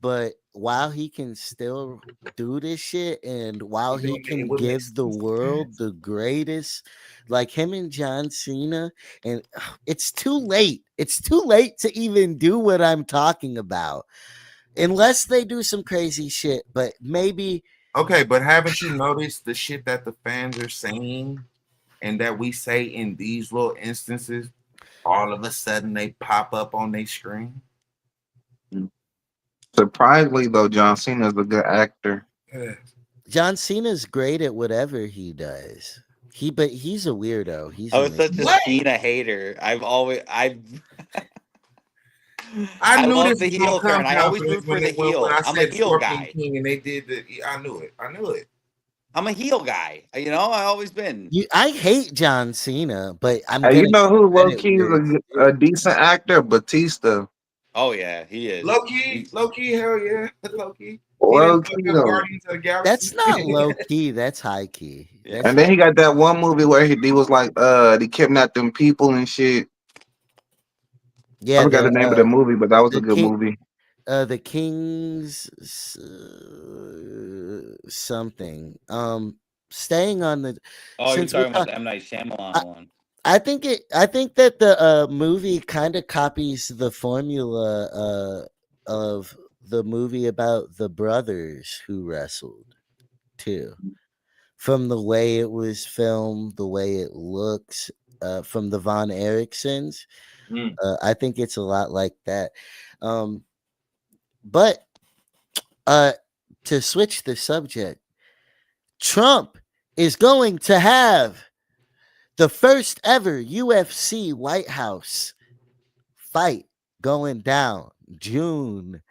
but while he can still do this shit and while He he doing it. It can would make give the world sense. the greatest, like him and John Cena, and it's too late. It's too late to even do what I'm talking about unless they do some crazy shit, but maybe Okay, but haven't you noticed the shit that the fans are saying and that we say in these little instances? All of a sudden, they pop up on their screen. Surprisingly though, John Cena is a good actor. John Cena's great at whatever he does. But he's a weirdo. He's I a was such a What? Cena hater. I I knew love this the was gonna heel come turn. I always confidence root for the when heel. I I'm a said heel Scorpion guy. King and they did the. I knew it. I knew it. I'm a heel guy. You know, I always been. I hate John Cena, but I'm Hey, you gonna know give who low credit key is where it's a due. decent actor? Batista. Oh yeah, he is. Low key, hell yeah, low key. He didn't Low fuck key up though. Guardians of the That's Galaxy. not low key. That's high key. Yeah. That's And then high. he got that one movie where he was like, he kidnapped them people and shit. I Yeah, forgot the name of the movie, but that was a the good king movie. the king's something. Staying on the Oh, you're since we're talking about talking, the M Night Shyamalan I, one. I think that the movie kind of copies the formula of the movie about the brothers who wrestled too. From the way it was filmed, the way it looks. from the Von Ericksons. Mm. I think it's a lot like that. But to switch the subject, Trump is going to have the first ever UFC White House fight going down June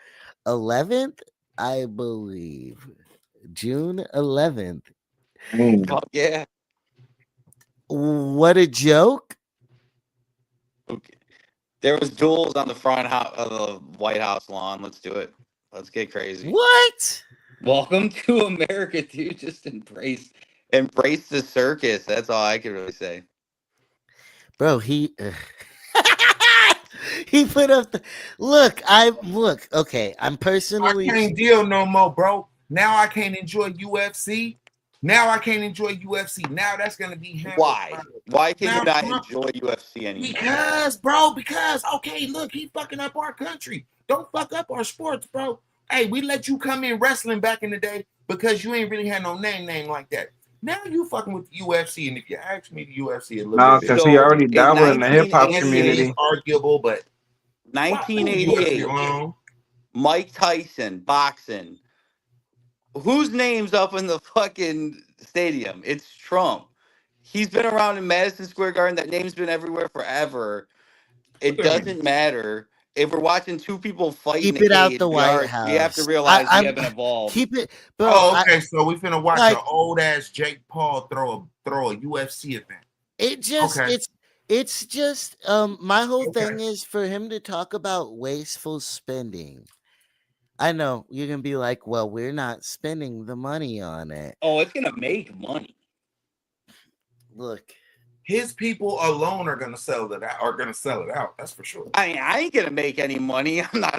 11th, I believe. June 11th. Mm. Oh, yeah. What a joke. Okay. There was duels on the front of the White House lawn. Let's do it. Let's get crazy. What? Welcome to America, dude. Just embrace the circus. That's all I can really say. Bro, he he put up the look, okay, I'm I personally can't deal no more, bro. Now I can't enjoy UFC. Now I can't enjoy UFC. Now that's gonna be handled Why? Why can you now not Trump, enjoy UFC anymore? because okay, look, he fucking up our country. Don't fuck up our sports, bro. Hey, we let you come in wrestling back in the day because you ain't really had no name like that. Now you fucking with the UFC, and if you ask me, the UFC a little Nah, bit cause better. he So already in dabbled in the hip hop And it is 1988, community. arguable, but why leave UFC 1988, alone? Mike Tyson boxing. Whose name's up in the fucking stadium? It's Trump. He's been around in Madison Square Garden. That name's been everywhere forever. Look It at him. doesn't matter if we're watching two people fight in keep a it out cage. the White We have to House. realize we I'm haven't evolved. keep it, bro. Oh, I okay. So we finna watch like an old ass Jake Paul throw a UFC event. it just Okay. it's just my whole Okay. thing is for him to talk about wasteful spending. I know you're gonna be like, well, we're not spending the money on it. Oh, it's gonna make money. Look, His people alone are gonna sell it out. Are gonna sell it out. That's for sure. I mean, I ain't gonna make any money. I'm not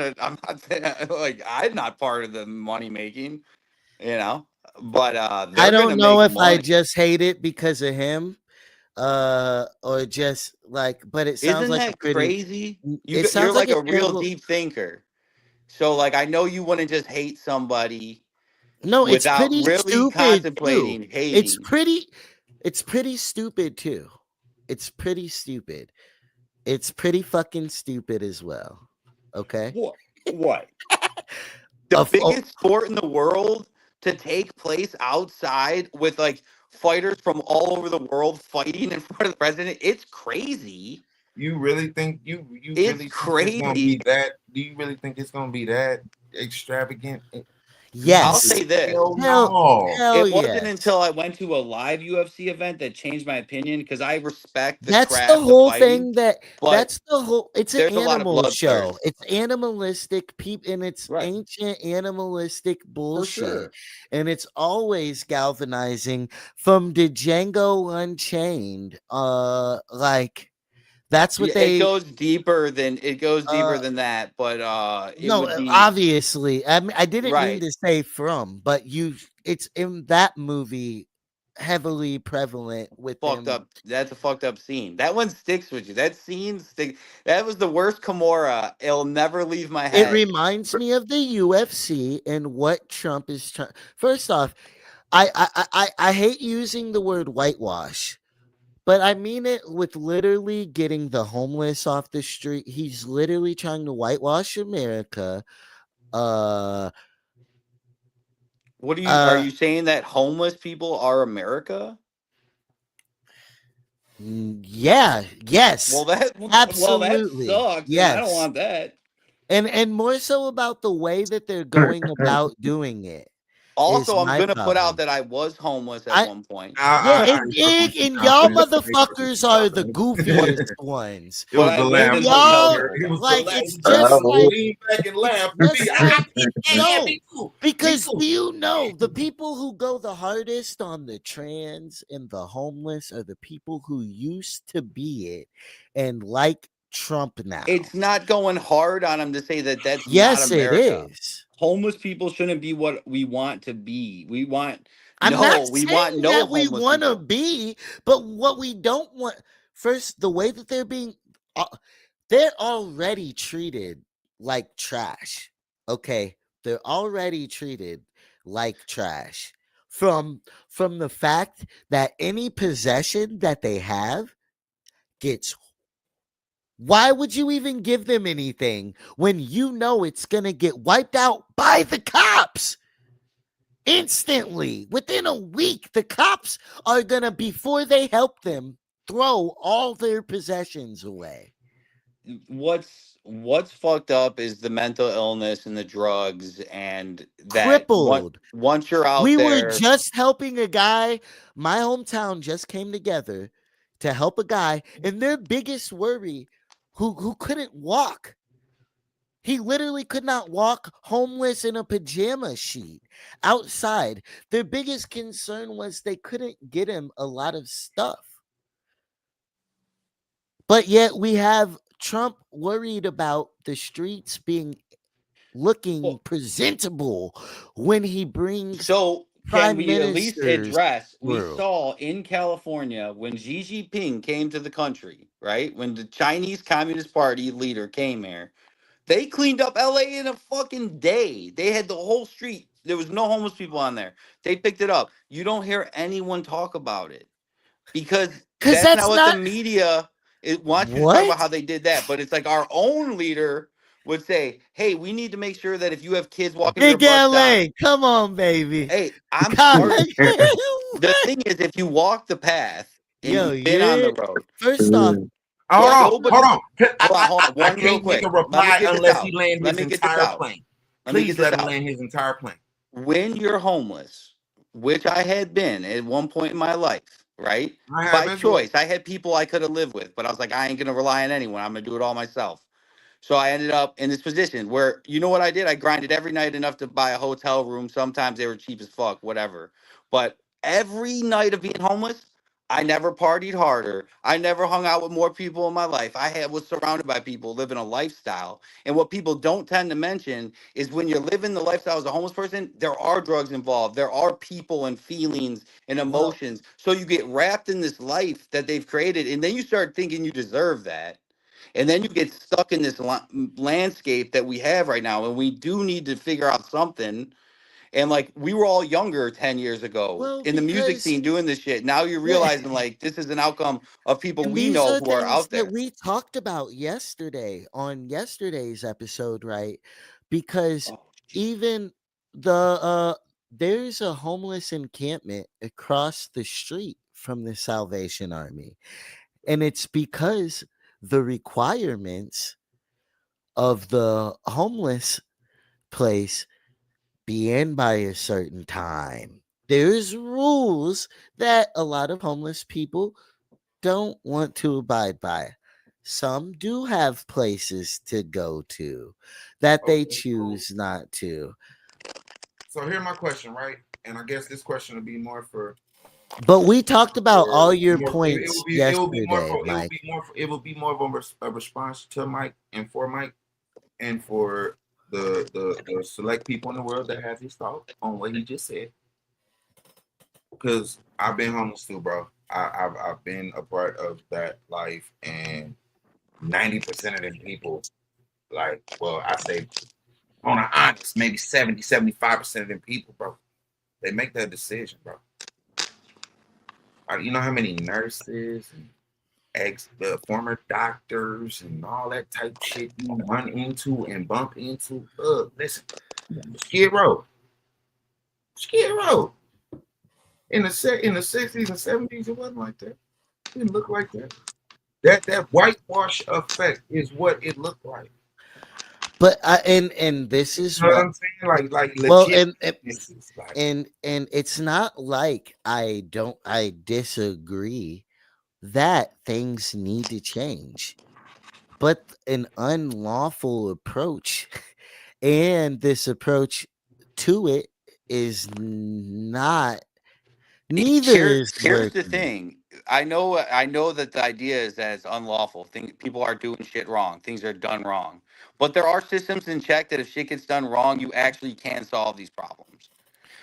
like I'm not part of the money making, you know. But I they're don't gonna know make if I money. just hate it because of him, or just like, but it sounds Isn't like a that pretty. crazy? It You're sounds like like a a real terrible. deep thinker. So like I know you wouldn't just hate somebody No, it's without pretty really stupid too. contemplating It's hating. pretty. It's pretty stupid too. It's pretty stupid. It's pretty fucking stupid as well. Okay. What? What? The Of biggest sport in the world to take place outside with like fighters from all over the world fighting in front of the president. It's crazy. You really think It's it's gonna be crazy. that? Do you really think it's gonna be that extravagant? I'll yes. say this. Hell Hell, no. hell It wasn't yes. until I went to a live UFC event that changed my opinion because I respect the That's the craft of whole fighting, thing that but that's the whole it's an there's a lot of animal show. bloodthirst. It's animalistic and it's Right. ancient animalistic For bullshit. sure. And it's always galvanizing from the Django Unchained. Like that's what Yeah, it they goes deeper uh than that, but it no, would be obviously. I mean, I didn't mean right. to say from, but it's in that movie heavily prevalent with Fucked them. up. That's a fucked up scene. That one sticks with you. That scene stick. That was the worst Kimura. It'll never leave my It head. reminds me of the UFC and what Trump is trying. First off, I hate using the word whitewash, but I mean it with literally getting the homeless off the street. He's literally trying to whitewash America. Uh, What are uh, you saying that homeless people are America? yeah, Well, yes, that absolutely, sucks, and I don't yes, want that. and more so about the way that they're going about doing it is Also, I'm my gonna put out problem. that I was homeless at I one point, Yeah, I and ain't fucking with you, y'all confidence. I ain't fucking with motherfuckers you, are the confidence. but goofiest ones. It was I the lived laugh in And for me, hotels the y'all, whole sir. It time. was the like, laugh. it's You just just like, lean back and laugh for just me. like, Yeah, no, me too. Me because too. do you know the people who go the hardest on the trans and the homeless are the people who used to be it and like Trump now? It's not going hard on them to say that that's not Yes, it America. is. Homeless people shouldn't be what we want to be. I'm not We want saying no that we homeless want to people. be, but what we don't want first, the way that they're being, uh, they're already treated like trash. Okay, they're already treated like trash from the fact that any possession that they have gets, why would you even give them anything when you know it's going to get wiped out by the cops? Instantly, within a week, the cops are going to, before they help them, throw all their possessions away. What's fucked up is the mental illness and the drugs, and that Crippled. once you're out We were there. just helping a guy. My hometown just came together to help a guy, and their biggest worry, who couldn't walk. He literally could not walk, homeless in a pajama sheet outside. Their biggest concern was they couldn't get him a lot of stuff. But yet we have Trump worried about the streets being looking Well, presentable when he brings so can prime we at least ministers address, we through. saw in California when Xi Jinping came to the country, right? When the Chinese Communist Party leader came here, they cleaned up LA in a fucking day. They had the whole street. There was no homeless people on there. They picked it up. You don't hear anyone talk about it because Because that's not that's what the not media wants you to talk about what? how they did that. But it's like our own leader would say, hey, we need to make sure that if you have kids walking to your Big bus stop, LA. Come on, baby. hey, I'm Come smart. on. The thing is, if you walk the path and Yo, you've been on the you're road, first off, Hold what on, nobody, hold on. hold on, I one real can't make quick. a Let me reply get this unless he out. land Let his me get this entire out. plane. Let me Please get this let him out. land his entire plane. When you're homeless, which I had been at one point in my life, right? I have By as well. choice. I had people I could have lived with, but I was like, I ain't gonna rely on anyone. I'm gonna do it all myself. So I ended up in this position where, you know what I did? I grinded every night enough to buy a hotel room. Sometimes they were cheap as fuck, whatever. But every night of being homeless, I never partied harder. I never hung out with more people in my life. Was surrounded by people living a lifestyle. And what people don't tend to mention is when you're living the lifestyle as a homeless person, there are drugs involved. There are people and feelings and well, emotions. So you get wrapped in this life that they've created, and then you start thinking you deserve that. And then you get stuck in this landscape that we have right now. And we do need to figure out something. And like, we were all younger 10 years ago well, in the music because scene doing this shit. Now you're yeah, realizing like this is an outcome of people and we these know are who are things out that there. we talked about yesterday on yesterday's episode, right? Because Oh, even the there's a homeless encampment across the street from the Salvation Army. And it's because the requirements of the homeless place be in by a certain time. There's rules that a lot of homeless people don't want to abide by. Some do have places to go to that they Okay, cool. choose not to. So here's my question, right? And I guess this question will be more But we talked about all for your more. points It will be more yesterday, for Mike. it will be more of a response to Mike and for Mike and for the select people in the world that has his thought on what he just said. Because I've been homeless too, bro. I've been a part of that life, and 90% of them people, like, well, I say on an honest, maybe 75% of them people, bro, they make that decision, bro. You know how many nurses and the former doctors and all that type shit you run into and bump into? Listen, Skid Row, Skid Row. In the 60s and 70s, it wasn't like that. It didn't look like that. That whitewash effect is what it looked like. But and this is You know what what, I'm saying? Like well, legit businesses. Like, and it's not like I disagree that things need to change, but an unlawful approach and this approach to it is not, neither is Here's the working. thing. I know that the idea is that it's unlawful. People are doing shit wrong. Things are done wrong. But there are systems in check that if shit gets done wrong, you actually can solve these problems.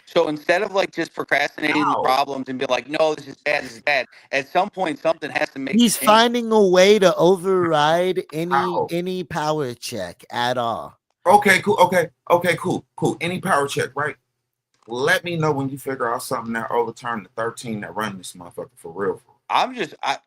So instead of like just procrastinating the how? problems and be like, no, this is bad, at some point something has to make He's a change. finding a way to override How? any power check at all. Okay, cool. Okay, cool. Any power check, right? Let me know when you figure out something that overturned the 13 that run this motherfucker for real. I'm just I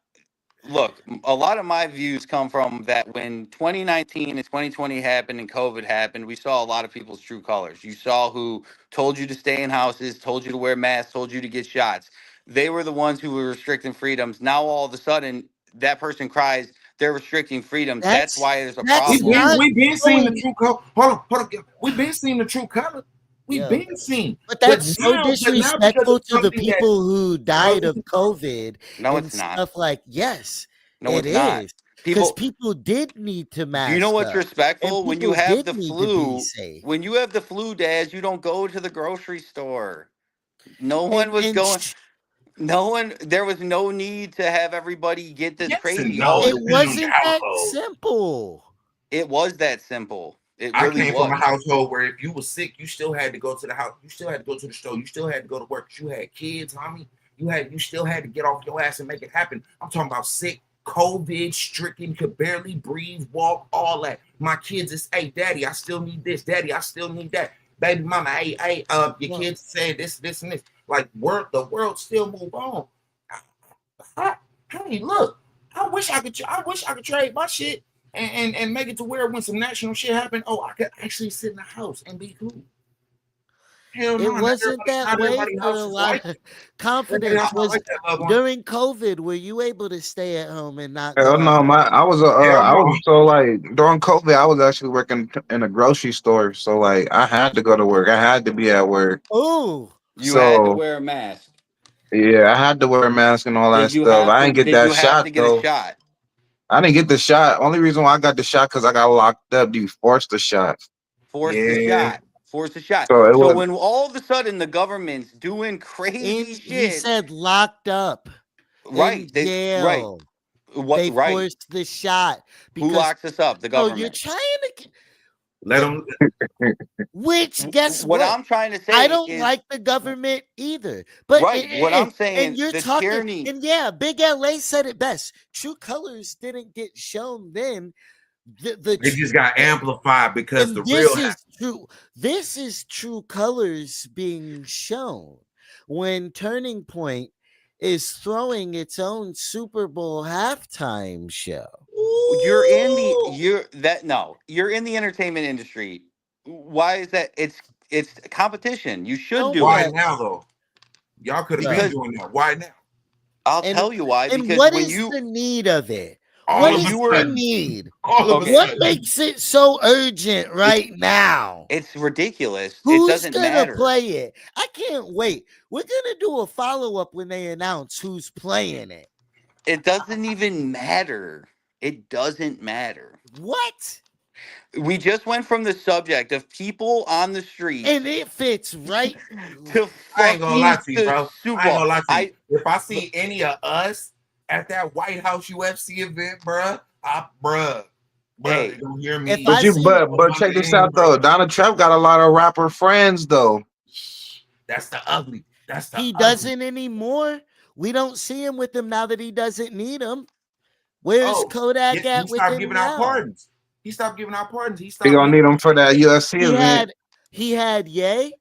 look, a lot of my views come from that when 2019 and 2020 happened and COVID happened, we saw a lot of people's true colors. You saw who told you to stay in houses, told you to wear masks, told you to get shots. They were the ones who were restricting freedoms. Now all of a sudden, that person cries, they're restricting freedoms. That's That's why there's a that's problem. not We been seeing the showing. true color. Hold on. We been seeing the true color. We Yo, been seeing, but but that's so now because disrespectful of to the something that people who oh, died of COVID No, and it's not. stuff like. Yes, No, it it's not. is. Because People, people did need to do you know mask what's up, and respectful? When you people have did the need to be flu, safe. when you have the flu, Daz, you don't go to the grocery store. No one was And going. No one. There was no need to have everybody get this yes and crazy. no, All it depending on your wasn't that household. simple. it was that simple. It I really came from a was. household where if you were sick, you still had to go to the house. You still had to go to the store. You still had to go to work. You had kids, homie. You still had to get off your ass and make it happen. I'm talking about sick, COVID stricken, could barely breathe, walk, all that. My kids is, hey, daddy, I still need this. Daddy, I still need that. Baby mama, hey, your Well, kids said this and this. Like the world still move on. Hey, look, I wish I could trade my shit and make it to where when some national shit happened, oh, I could actually sit in the house and be cool. Hell it no, wasn't that not way everybody for a house is lot like of that. Everybody confidence house not was like that, loved one. during COVID. Were you able to stay at home and not Hell go no, out? Hell I no. was so like during COVID, I was actually working in a grocery store, so like I had to go to work. I had to be at work, Oh, You had to so wear a mask. yeah, I had to wear a mask and all that stuff. I didn't get Did that you have shot to get a though. shot? I didn't get the shot. Only reason why I got the shot because I got locked up. You forced the shot, Force the Yeah. shot. Force the shot. so it So was. when all of a sudden the government's doing crazy he shit, said locked up in right? Right. jail. What? They Right. forced the shot Who because locks us up? The oh, you're government. trying to. Let them Which guess What what? I'm trying to I say don't is like the government either. But right. What I'm and saying, you're the talking, tyranny. and yeah, Big LA said it best. True colors didn't get shown then. it just got amplified because And the real this is true. This is true colors being shown when Turning Point is throwing its own Super Bowl halftime show. Ooh. You're in the entertainment industry. Why is that? It's competition. You should No, do Why it but now though? Y'all could have been bro, because doing that. Why now? I'll and tell you why. and Because what when is you the need of it? All What of when a is you the were sudden. need? All of a okay, What sudden. makes it so urgent it's right now? it's ridiculous. It Who's doesn't gonna matter. play it? I can't wait. We're gonna do a follow up when they announce who's playing it. It doesn't even matter. It doesn't matter. What? We just went from the subject of people on the streets And it fits right. to I ain't gonna lie fucking to you, the bro. Super I ain't Bowl. gonna lie to you. I If I look, see any of us at that White House UFC event, bruh, hey, you don't hear If me. I see, But check this out though. Donald Trump got a lot of rapper friends though. That's the ugly. That's the he ugly. doesn't anymore. We don't see him with them now that he doesn't need them. Where's Oh, Kodak he at with stopped him giving out now? pardons. He stopped giving out pardons. He He stopped gonna making. need him for that UFC He event. had he had Ye.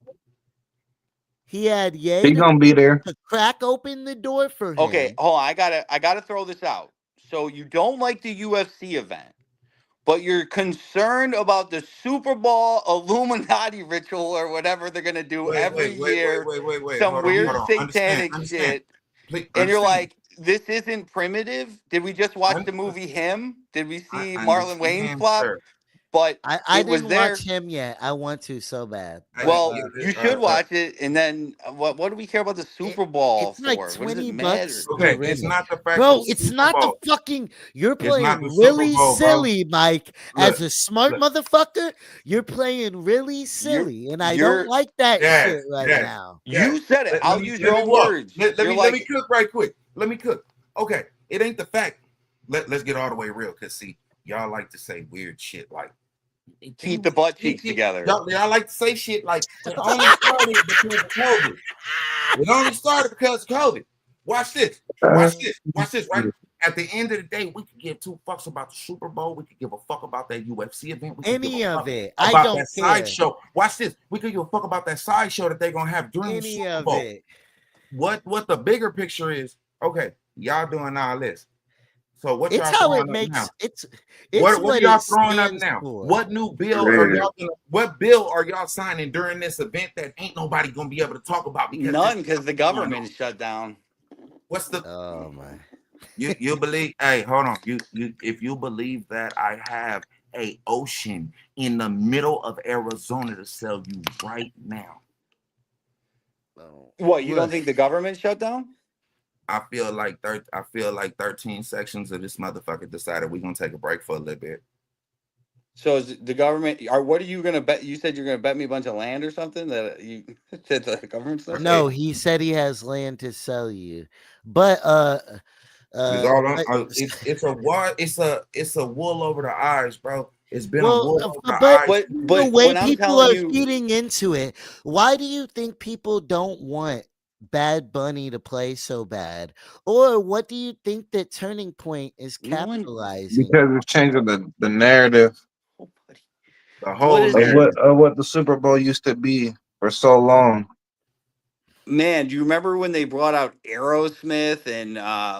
He had Ye He gonna be there. to crack open the door for okay, him. hold on. I gotta throw this out. So you don't like the UFC event, but you're concerned about the Super Bowl Illuminati ritual or whatever they're gonna do every year, Wait. some Hold on, You hold weird on. Understand, satanic understand. shit, Please and you're understand. like, this isn't primitive. Did we just watch Un- the movie Him? Did we I see Marlon Wayne's understand, flop? sir. But I it was didn't watch there. him yet. I want to so bad. But Well, you should watch it, and then what do we care about the it, Super Bowl it's like for? What does it $20 matter? to okay. It's rent it. not the fact of Bro, it's Super not the Bowl. fucking. You're It's not playing the Super really Bowl, bro. silly, Mike. As Look, a smart look. motherfucker, you're playing really You're silly. And I don't you're like that Yes, shit right yes, now. yes. you said it. I'll use your Let me own walk. words. Let You're me like, cook right quick. Let me cook. Okay, it ain't the fact. Let's get all the way real. Cause see, y'all like to say weird shit like keep the butt cheeks together. y'all like to say shit like it only started because of COVID. It only started because of COVID. Watch this. Uh, Watch this. Watch this, right? At the end of the day, we could give two fucks about the Super Bowl. We could give a fuck about that UFC event. We could give Any a of fuck it. I about don't that care. sideshow. Watch this. We could give a fuck about that sideshow that they're gonna have during the Any Super of Bowl. it. What the bigger picture is, okay, y'all doing all this. So what It's y'all how it throwing up now? makes it's What what are it y'all throwing up stands now? for. What new bill are y'all gonna, what bill are y'all signing during this event that ain't nobody gonna be able to talk about because None, because the government is shut down. What's the Oh my. you believe? Hey, hold on. You if you believe that I have a ocean in the middle of Arizona to sell you right now. What, you don't Look, think the government shut down? I feel like 13 sections of this motherfucker decided we're gonna take a break for a little bit. So is the government? What are you gonna bet? You said you're gonna bet me a bunch of land or something that you that the government's not. no, he said he has land to sell you. But It's all but, it's a what it's a wool over the eyes, bro. It's been a well, wool over the but eyes. the But way when I'm people telling are you, feeding into it, why do you think people don't want Bad Bunny to play so bad? Or what do you think that Turning Point is no one. capitalizing? because it's changing the narrative Oh, buddy. The What whole is of it? narrative. what the Super Bowl used to be for so long. Man, do you remember when they brought out Aerosmith and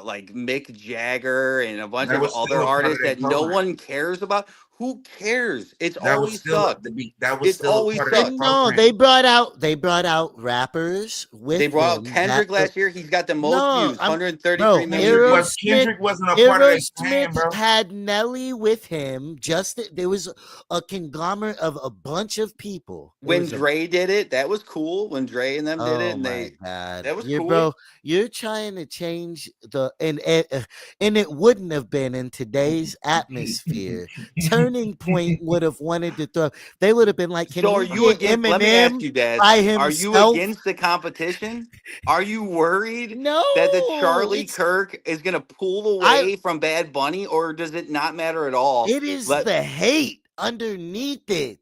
like Mick Jagger and a bunch That of was still other a part of artists their that no program. one cares about? Who cares? It's That was always still sucked. that was It's still a always part of their sucked. No, program. they brought out rappers They with brought out him that Kendrick last year. He's got the most no, views, I'm 133 bro, million views. Kendrick wasn't a part of their plan, Aerosmith bro. had Nelly with him. Just there was a conglomerate of a bunch of people. There When was a Dre did it, that was cool. When Dre and them did it, oh and my god. that was You're cool. bro, you're trying to change and it wouldn't have been in today's atmosphere. Turning Point would have wanted to throw they would have been like, can So are we you get against? Let me ask Eminem you, Daz. by Are you himself? against the competition? Are you worried that the No, Charlie Kirk is going to pull I away from Bad Bunny, or does it not matter at all? it is Let the hate underneath it.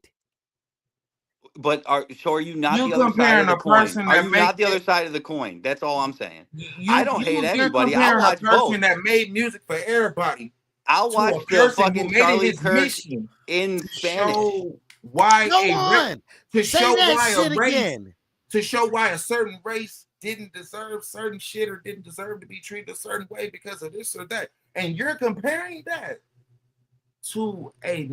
but are you not You the other side of comparing the a coin? person Are that you make not the other it, side of the coin? That's all I'm saying. I don't hate you're anybody. I'll comparing a watch person both. that made music for everybody I'll to watch a the person who fucking made it Charlie his Kirk mission in to Spanish. show why Go on. to Say show that why a shit race again. to show why a certain race didn't deserve certain shit or didn't deserve to be treated a certain way because of this or that. And you're comparing that to a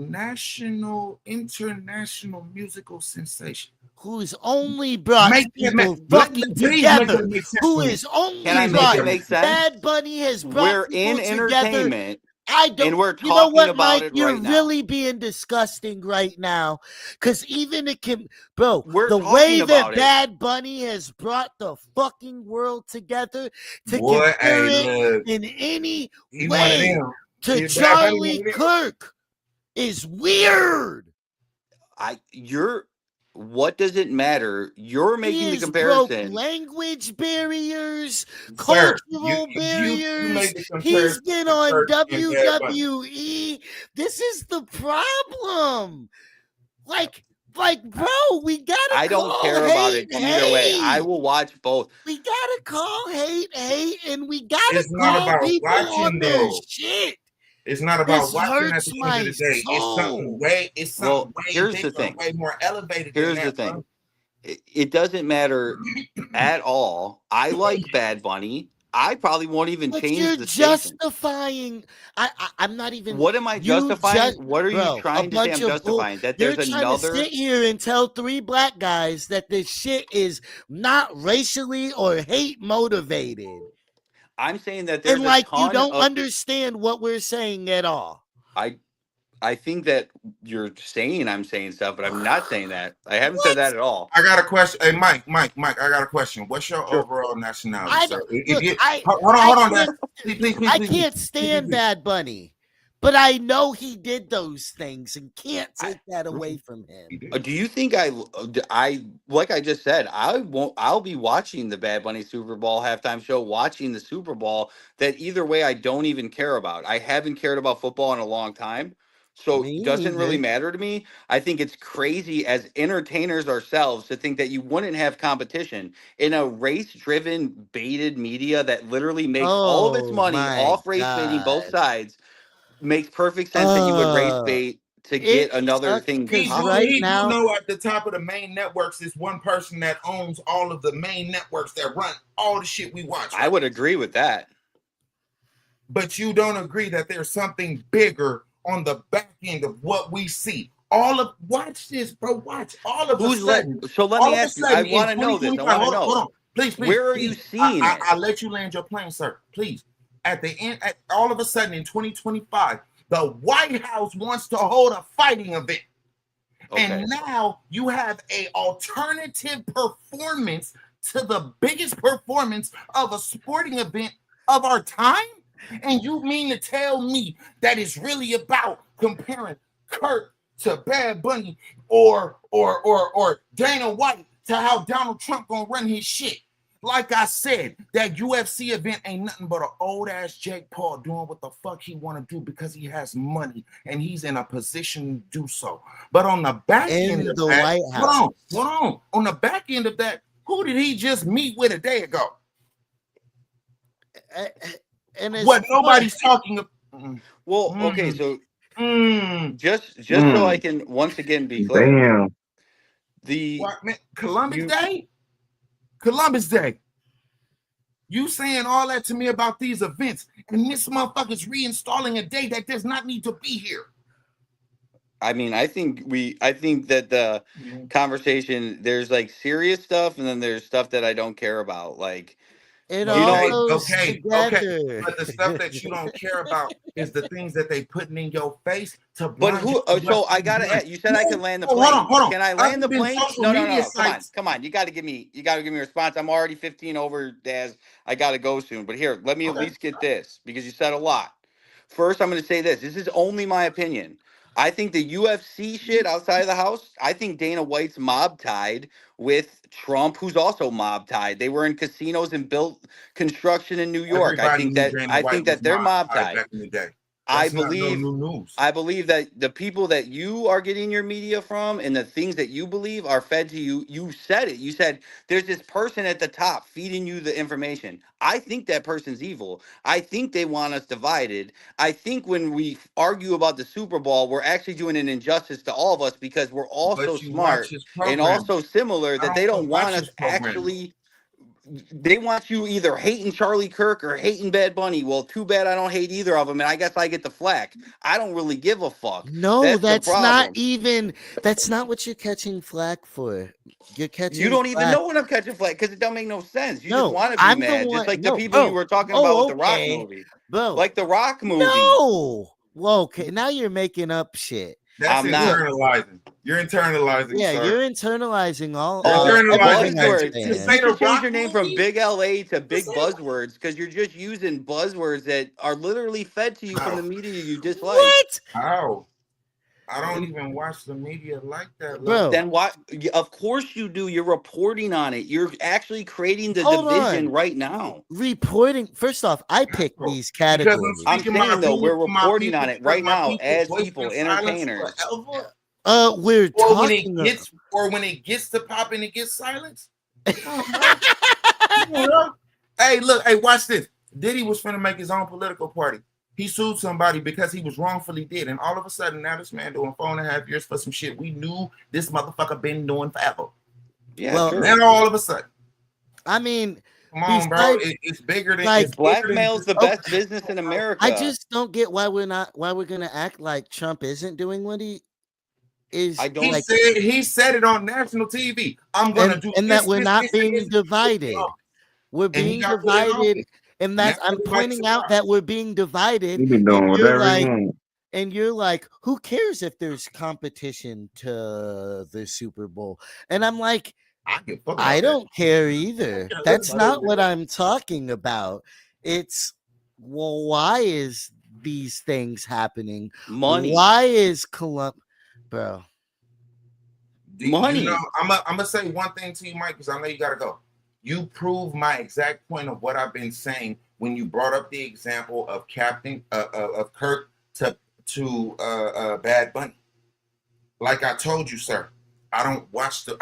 international musical sensation. Who's only brought Make it make people fucking please make together. it make sense Who to me. is only Can I Please make make it it brought make make sense. sense? Bad Bunny has brought We're people in together. entertainment I don't and we're you know talking what, about Mike? it You're right now. really being disgusting right now. Cause even it can bro, We're the way talking that about it. Bad Bunny has brought the fucking world together to Boy, compare hey, it look, in any he one of way them. to He's Bad Bunny one Charlie of them. Kirk is weird. What does it matter? You're He making the has broke comparison. language barriers, Sir, cultural you barriers. made the He's comparison been to on Kirk and Bad Bunny. WWE. This is the problem. Like, bro, we gotta I don't call care about hate it either way. I hate. will watch both. We gotta call hate, and we gotta It's not call about people on watching their though. shit. It's not about This watching at hurts the end of my the day. soul. It's something Well, way here's the bigger, thing. way more elevated than Here's the that, thing. bro. It doesn't matter at all. I like Bad Bunny. I probably won't even But change you're the station. justifying. I'm not even. What am I You justifying? just, What are you bro, a trying to say bunch I'm of bull. justifying? That You're there's trying to another. sit here and tell three black guys that this shit is not racially or hate motivated, I'm saying that and there's a like you ton don't of. understand what we're saying at all. I I think that you're saying I'm saying stuff, but I'm not saying that. I haven't said What? that at all. I got a question. Hey, Mike, I got a question. What's your Sure. overall nationality, I sir? don't If look. you hold on, Dad. Can't. Please, I please, please, can't please, stand please. Bad Bunny, but I know he did those things and can't I, take that away from He him. did. do you think I like I just said I won't I'll be watching the Bad Bunny Super Bowl halftime show, watching the Super Bowl that either way I don't even care about. I haven't cared about football in a long time. So it Me doesn't really neither. matter to me. I think it's crazy as entertainers ourselves to think that you wouldn't have competition in a race-driven baited media that literally makes all of its Oh money my off race baiting both god. sides. Makes perfect sense that you would race bait to It get another sucks thing because popular. right He do now, know at the top of the main networks is one person that owns all of the main networks that run all the shit we watch I right would agree with that. but you don't agree that there's something bigger on the back end of what we see. Watch this, bro. Watch all of a sudden. So let All me of a ask you. I sudden in want to know this. I 2025. want to Hold know. on. Please. Where are you seeing it? I'll let you land your plane, sir. Please. At the end, all of a sudden in 2025, the White House wants to hold a fighting event. Okay. And now you have a alternative performance to the biggest performance of a sporting event of our time? And you mean to tell me that it's really about comparing Kurt to Bad Bunny or Dana White to how Donald Trump gonna run his shit? Like I said, that UFC event ain't nothing but an old ass Jake Paul doing what the fuck he want to do because he has money and he's in a position to do so. But on the back end of that, White House. hold on. On the back end of that, who did he just meet with a day ago? And what nobody's talking about. Well, okay, so just so I can once again be clear. Damn. Columbus Day. You saying all that to me about these events, and this motherfucker's reinstalling a day that does not need to be here. I mean, I think that the conversation, there's like serious stuff, and then there's stuff that I don't care about. Like, it all goes together. But the stuff that you don't care about is the things that they putting in your face to. But who? So I gotta ask. You said I can land the plane. Hold on. Can I land the plane? No. Come on. You gotta give me a response. I'm already 15 over, Daz. I gotta go soon. But here, let me at least get this because you said a lot. First, I'm gonna say this. This is only my opinion. I think the UFC shit outside of the house, I think Dana White's mob tied with Trump, who's also mob tied. They were in casinos and built construction in New York. I think that they're mob tied. Back in the day. I believe that the people that you are getting your media from and the things that you believe are fed to you. You said it. You said there's this person at the top feeding you the information. I think that person's evil. I think they want us divided. I think when we argue about the Super Bowl, we're actually doing an injustice to all of us because we're all so smart and also similar that they don't want us actually. They want you either hating Charlie Kirk or hating Bad Bunny. Well, too bad I don't hate either of them, and I guess I get the flack. I don't really give a fuck. No, that's not what you're catching flack for. You're catching. You don't even know when I'm catching flack because it don't make no sense. You just want to be mad, just like the people you were talking about with the Rock movie, bro. Like the Rock movie. No, well, okay, now you're making up shit. That's internalizing. You're internalizing. Yeah, sir. you're internalizing all. Buzzwords. Just change your name from Big LA to Big Buzzwords because you're just using buzzwords that are literally fed to you from the media you dislike. What? How? I don't even watch the media like that. Bro. Then what? Of course you do. You're reporting on it. You're actually creating the division right now. Reporting. First off, I pick these categories. I'm saying though, we're reporting on it right now as people, entertainers. We're talking when it gets to popping, it gets silenced. Hey, look, watch this. Diddy was finna make his own political party. He sued somebody because he was wrongfully dead, and all of a sudden now this man doing 4.5 years for some shit we knew this motherfucker been doing forever. Yeah, well, now all of a sudden. I mean, come on, bro. It's bigger than like blackmail's the best business in America. I just don't get why we're gonna act like Trump isn't doing what he is. He said it on national TV. I'm gonna do and that we're not being divided. We're being divided. And I'm pointing out that we're being divided. And you're like, who cares if there's competition to the Super Bowl? And I'm like, I don't care either. That's not what I'm talking about. It's, well, why is these things happening? Money. Why is bro? Money. I'm gonna say one thing to you, Mike, because I know you gotta go. You prove my exact point of what I've been saying when you brought up the example of of Kirk to Bad Bunny. Like I told you, sir, I don't watch the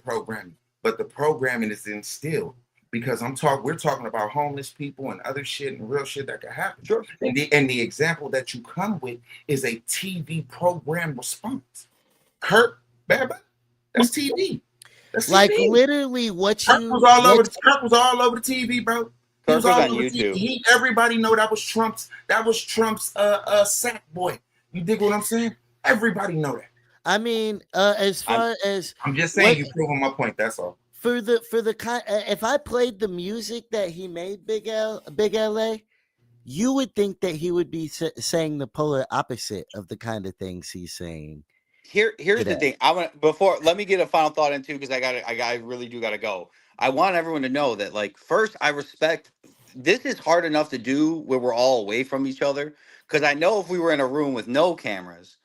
programming, but the programming is instilled because we're talking about homeless people and other shit and real shit that could happen. Sure. And the example that you come with is a TV program response. Kirk, Bad Bunny, that's TV. Like literally what Kirk was all over the TV, bro. He was Kirk was all on over YouTube. TV. Everybody know that was Trump's sack boy. You dig what I'm saying? Everybody know that. I mean, as far as I'm just what saying, you proving my point. That's all. for the kind, if I played the music that he made, Big LA, you would think that he would be saying the polar opposite of the kind of things he's saying. Here's the today. thing. I want let me get a final thought in too, because I really do gotta go. I want everyone to know that, like, first, I respect this is hard enough to do where we're all away from each other. Because I know if we were in a room with no cameras,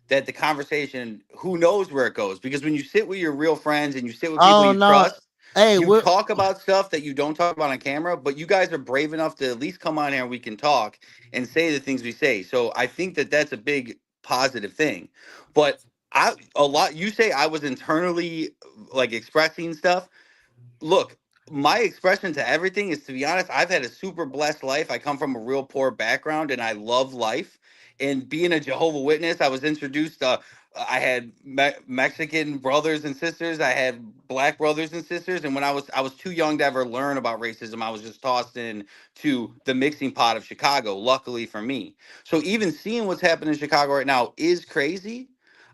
that the conversation, who knows where it goes. Because when you sit with your real friends and you sit with people Oh you no! trust, Hey, you we're talk about stuff that you don't talk about on camera, but you guys are brave enough to at least come on here and we can talk and say the things we say. So I think that that's a big positive thing. But you say I was internally like expressing stuff. Look, my expression to everything is, to be honest, I've had a super blessed life. I come from a real poor background and I love life. And being a Jehovah Witness, I was introduced I had Mexican brothers and sisters. I had black brothers and sisters. And when I was too young to ever learn about racism, I was just tossed in to the mixing pot of Chicago, luckily for me. So even seeing what's happening in Chicago right now is crazy.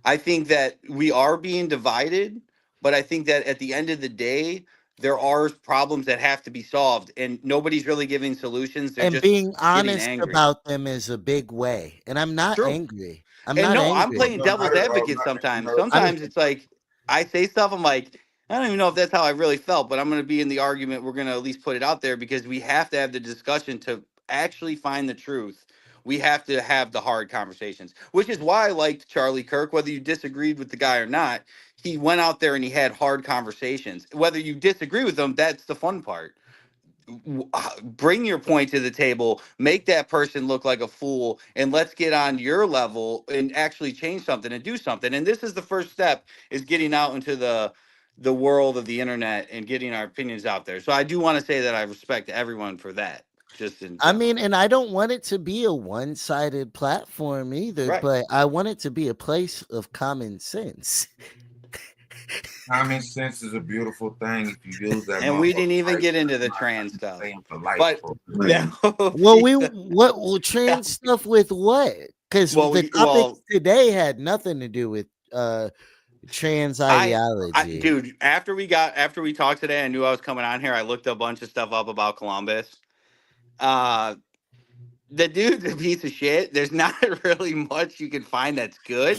I think that we are being divided, but I think that at the end of the day, there are problems that have to be solved, and nobody's really giving solutions. They're and just being getting honest angry. about them is a big way. And I'm not True. angry. I'm And not no, I'm angry. playing No, devil's not at all. advocate Not, sometimes. no, I'm Sometimes it's like I say stuff, I'm like, I don't even know if that's how I really felt, but I'm going to be in the argument. We're going to at least put it out there because we have to have the discussion to actually find the truth. We have to have the hard conversations, which is why I liked Charlie Kirk. Whether you disagreed with the guy or not, he went out there and he had hard conversations. Whether you disagree with him, that's the fun part. Bring your point to the table, make that person look like a fool, and let's get on your level and actually change something and do something. And this is the first step, is getting out into the world of the internet and getting our opinions out there. So I do want to say that I respect everyone for that, just in I general. mean, and I don't want it to be a one-sided platform either, Right. but I want it to be a place of common sense. common sense is a beautiful thing if you use that And we motherfucker didn't even right. get into the I'm trans stuff. saying for life, But bro. that will Well, be trans stuff with what? Because the topics today had nothing to do with trans ideology. dude, after we talked today, I knew I was coming on here. I looked a bunch of stuff up about Columbus. The dude's a piece of shit. There's not really much you can find that's good.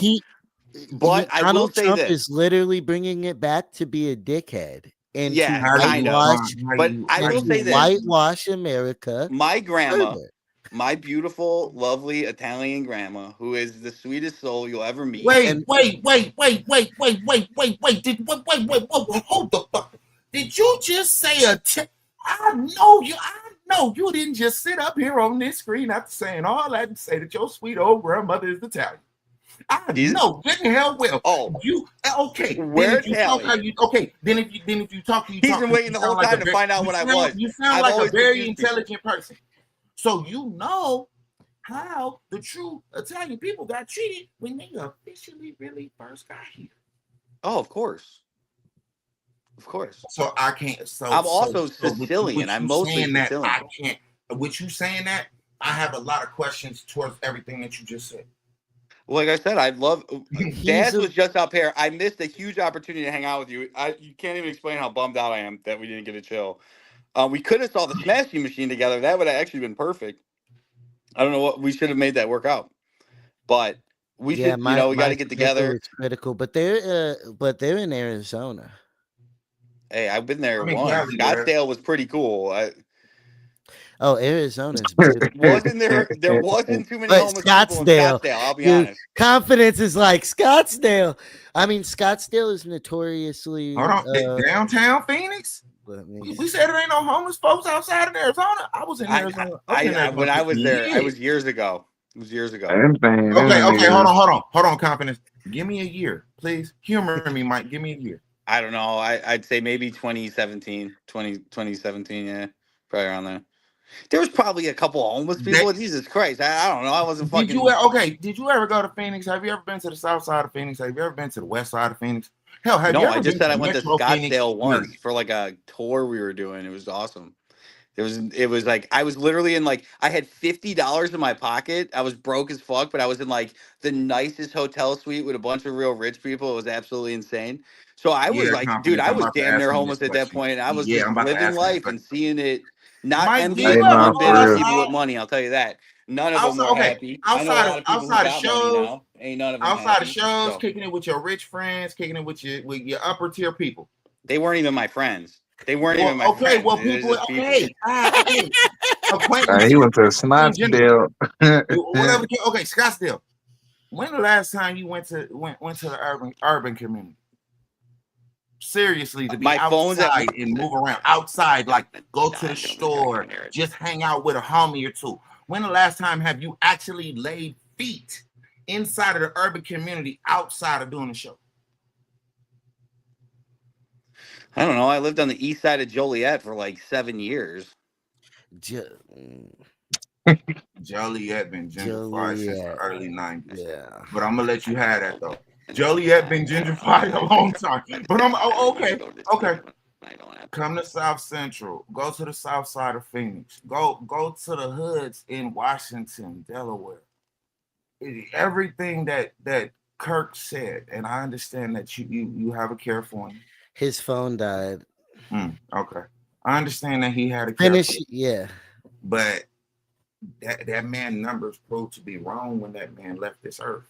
But I will Donald say Trump this. is literally bringing it back to be a dickhead and to Yeah, How do kind you of. But I and will to say this. whitewash America My grandma, further. my beautiful, lovely Italian grandma, who is the sweetest soul you'll ever meet. wait, And wait, wait, wait, wait, wait, wait, wait, wait. Wait, hold the fuck. Did you just say I know you didn't just sit up here on this screen after saying all that and say that your sweet old grandmother is Italian. I know good and hell well. Oh, You okay? we're Italian. Then if you talk, He's been waiting the whole time to find out what I was. You sound I've like a always very confused people. intelligent person. So you know how the true Italian people got treated when they officially really first got here. Oh, of course. Of course. So I can't. So I'm also so Sicilian. I'm mostly that Sicilian. I can't. With you saying that, I have a lot of questions towards everything that you just said. Like I said, I love Daz was just up here. I missed a huge opportunity to hang out with you. You can't even explain how bummed out I am that we didn't get a chill. We could have saw the Smashing Machine together. That would have actually been perfect. I don't know what we should have made that work out, but we should. We got to get together. It's critical, but they're in Arizona. Hey, I've been there once. Cali, Scottsdale was pretty cool. Arizona's beautiful. Wasn't there? There wasn't too many But homeless people in Scottsdale. I'll be honest. Confidence is like Scottsdale. I mean, Scottsdale is notoriously. Hold on, downtown Phoenix. We said there ain't no homeless folks outside of Arizona. I was in Arizona. When I was there, it was years ago. It was years ago. Okay, hold on, confidence. Give me a year, please. Humor me, Mike. Give me a year. I don't know. I'd say maybe 2017, 2017. Yeah, probably around there. There was probably a couple of homeless people. Jesus Christ. I don't know. I wasn't fucking. Did you ever go to Phoenix? Have you ever been to the south side of Phoenix? Have you ever been to the west side of Phoenix? Hell, I just said I went to Scottsdale once for like a tour we were doing. It was awesome. It was like I was literally in like I had $50 in my pocket. I was broke as fuck, but I was in like the nicest hotel suite with a bunch of real rich people. It was absolutely insane. So I was Yeah, like, dude, confidence. I I'm was about to damn ask near you this homeless at that question. point. And I was Yeah, just I'm about to living ask you this life and question. seeing it, not Mike, do you Hey, envying ever nah, go one-bit for real. people with outside? money. I'll tell you that. None of them Outside, were okay. happy. I know a lot of people who Outside of got money shows, now. Ain't none of them outside of happy. shows, So kicking it with your rich friends, kicking it with your upper tier people. they weren't even my friends. They weren't Well, even my okay, friends. well, They're people, just people. okay, okay, He acquaintances went to in general, Scottsdale. whatever. Okay, Scottsdale. When the last time you went to the urban community? Seriously, to be My phone's at outside and move around outside, like go to the store, just hang out with a homie or two. When the last time have you actually laid feet inside of the urban community outside of doing the show? I don't know. I lived on the east side of Joliet for like 7 years. Joliet been gentrified since the early 90s. Yeah. But I'm gonna let you have that though. Joliet been gentrified a long time. But okay. Come to South Central. Go to the south side of Phoenix. Go to the hoods in Washington, Delaware. Everything that Kirk said, and I understand that you have a care for him. His phone died. Okay. I understand that he had a care Finish, for him. yeah. But that man numbers proved to be wrong when that man left this earth.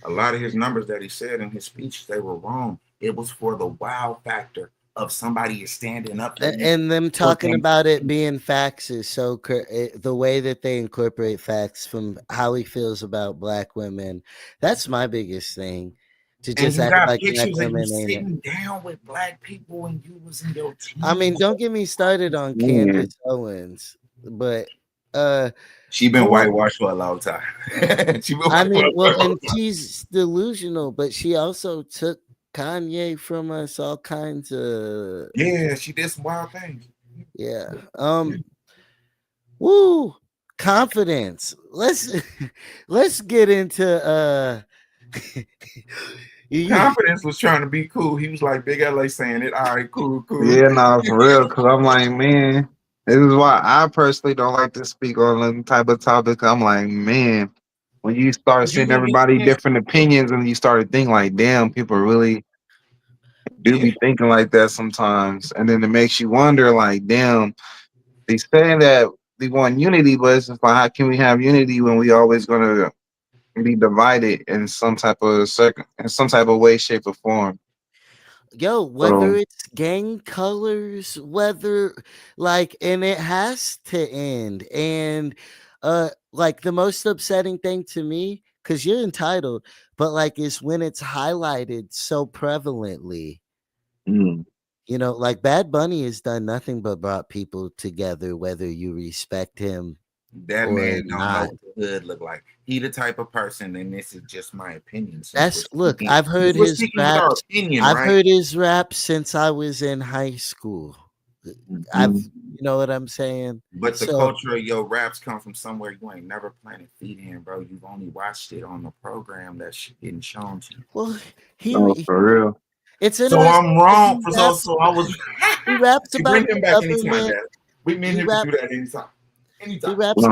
A lot of his numbers that he said in his speech, they were wrong. It was for the wow factor of somebody is standing up. And them talking about it being facts is so the way that they incorporate facts from how he feels about black women. That's my biggest thing. To just act like black women ain't sitting down with black people when you was in your teens. I mean, don't get me started on Candace Owens, but she been whitewashed for a long time. And she's delusional, but she also took Kanye from us all kinds of she did some wild things. Woo, confidence. Let's get into Confidence was trying to be cool. He was like Big LA saying it. All right, cool. Yeah, no, for real. Cause I'm like, man, this is why I personally don't like to speak on them type of topics. I'm like, man, when you start seeing everybody different opinions and you start thinking like, damn, people really do be thinking like that sometimes. And then it makes you wonder, like, damn, they say that they want unity, but it's just like, how can we have unity when we always gonna be divided in some type of way, shape, or form? Yo, whether it's gang colors, whether and it has to end. And like the most upsetting thing to me, because you're entitled, but is when it's highlighted so prevalently. You know, like Bad Bunny has done nothing but brought people together, whether you respect him. That man don't know what the hood look like. He the type of person, and this is just my opinion. I've heard his raps. I've heard his raps since I was in high school. You know what I'm saying? But the culture of your raps come from somewhere you ain't never planted feet in, bro. You've only watched it on the program that's getting shown to you. Well, for real. It's so I'm wrong. So I was. He raps about bring him back anytime, Dad. We mean him to do that anytime. He raps.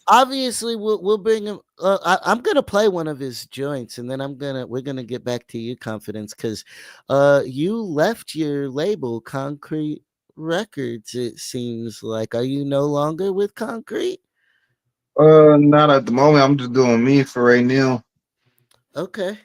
Obviously, we'll bring him. I'm gonna play one of his joints, and then we're gonna get back to you, Confidence, because you left your label, Concrete Records. It seems like. Are you no longer with Concrete? Not at the moment. I'm just doing me for right now. Okay.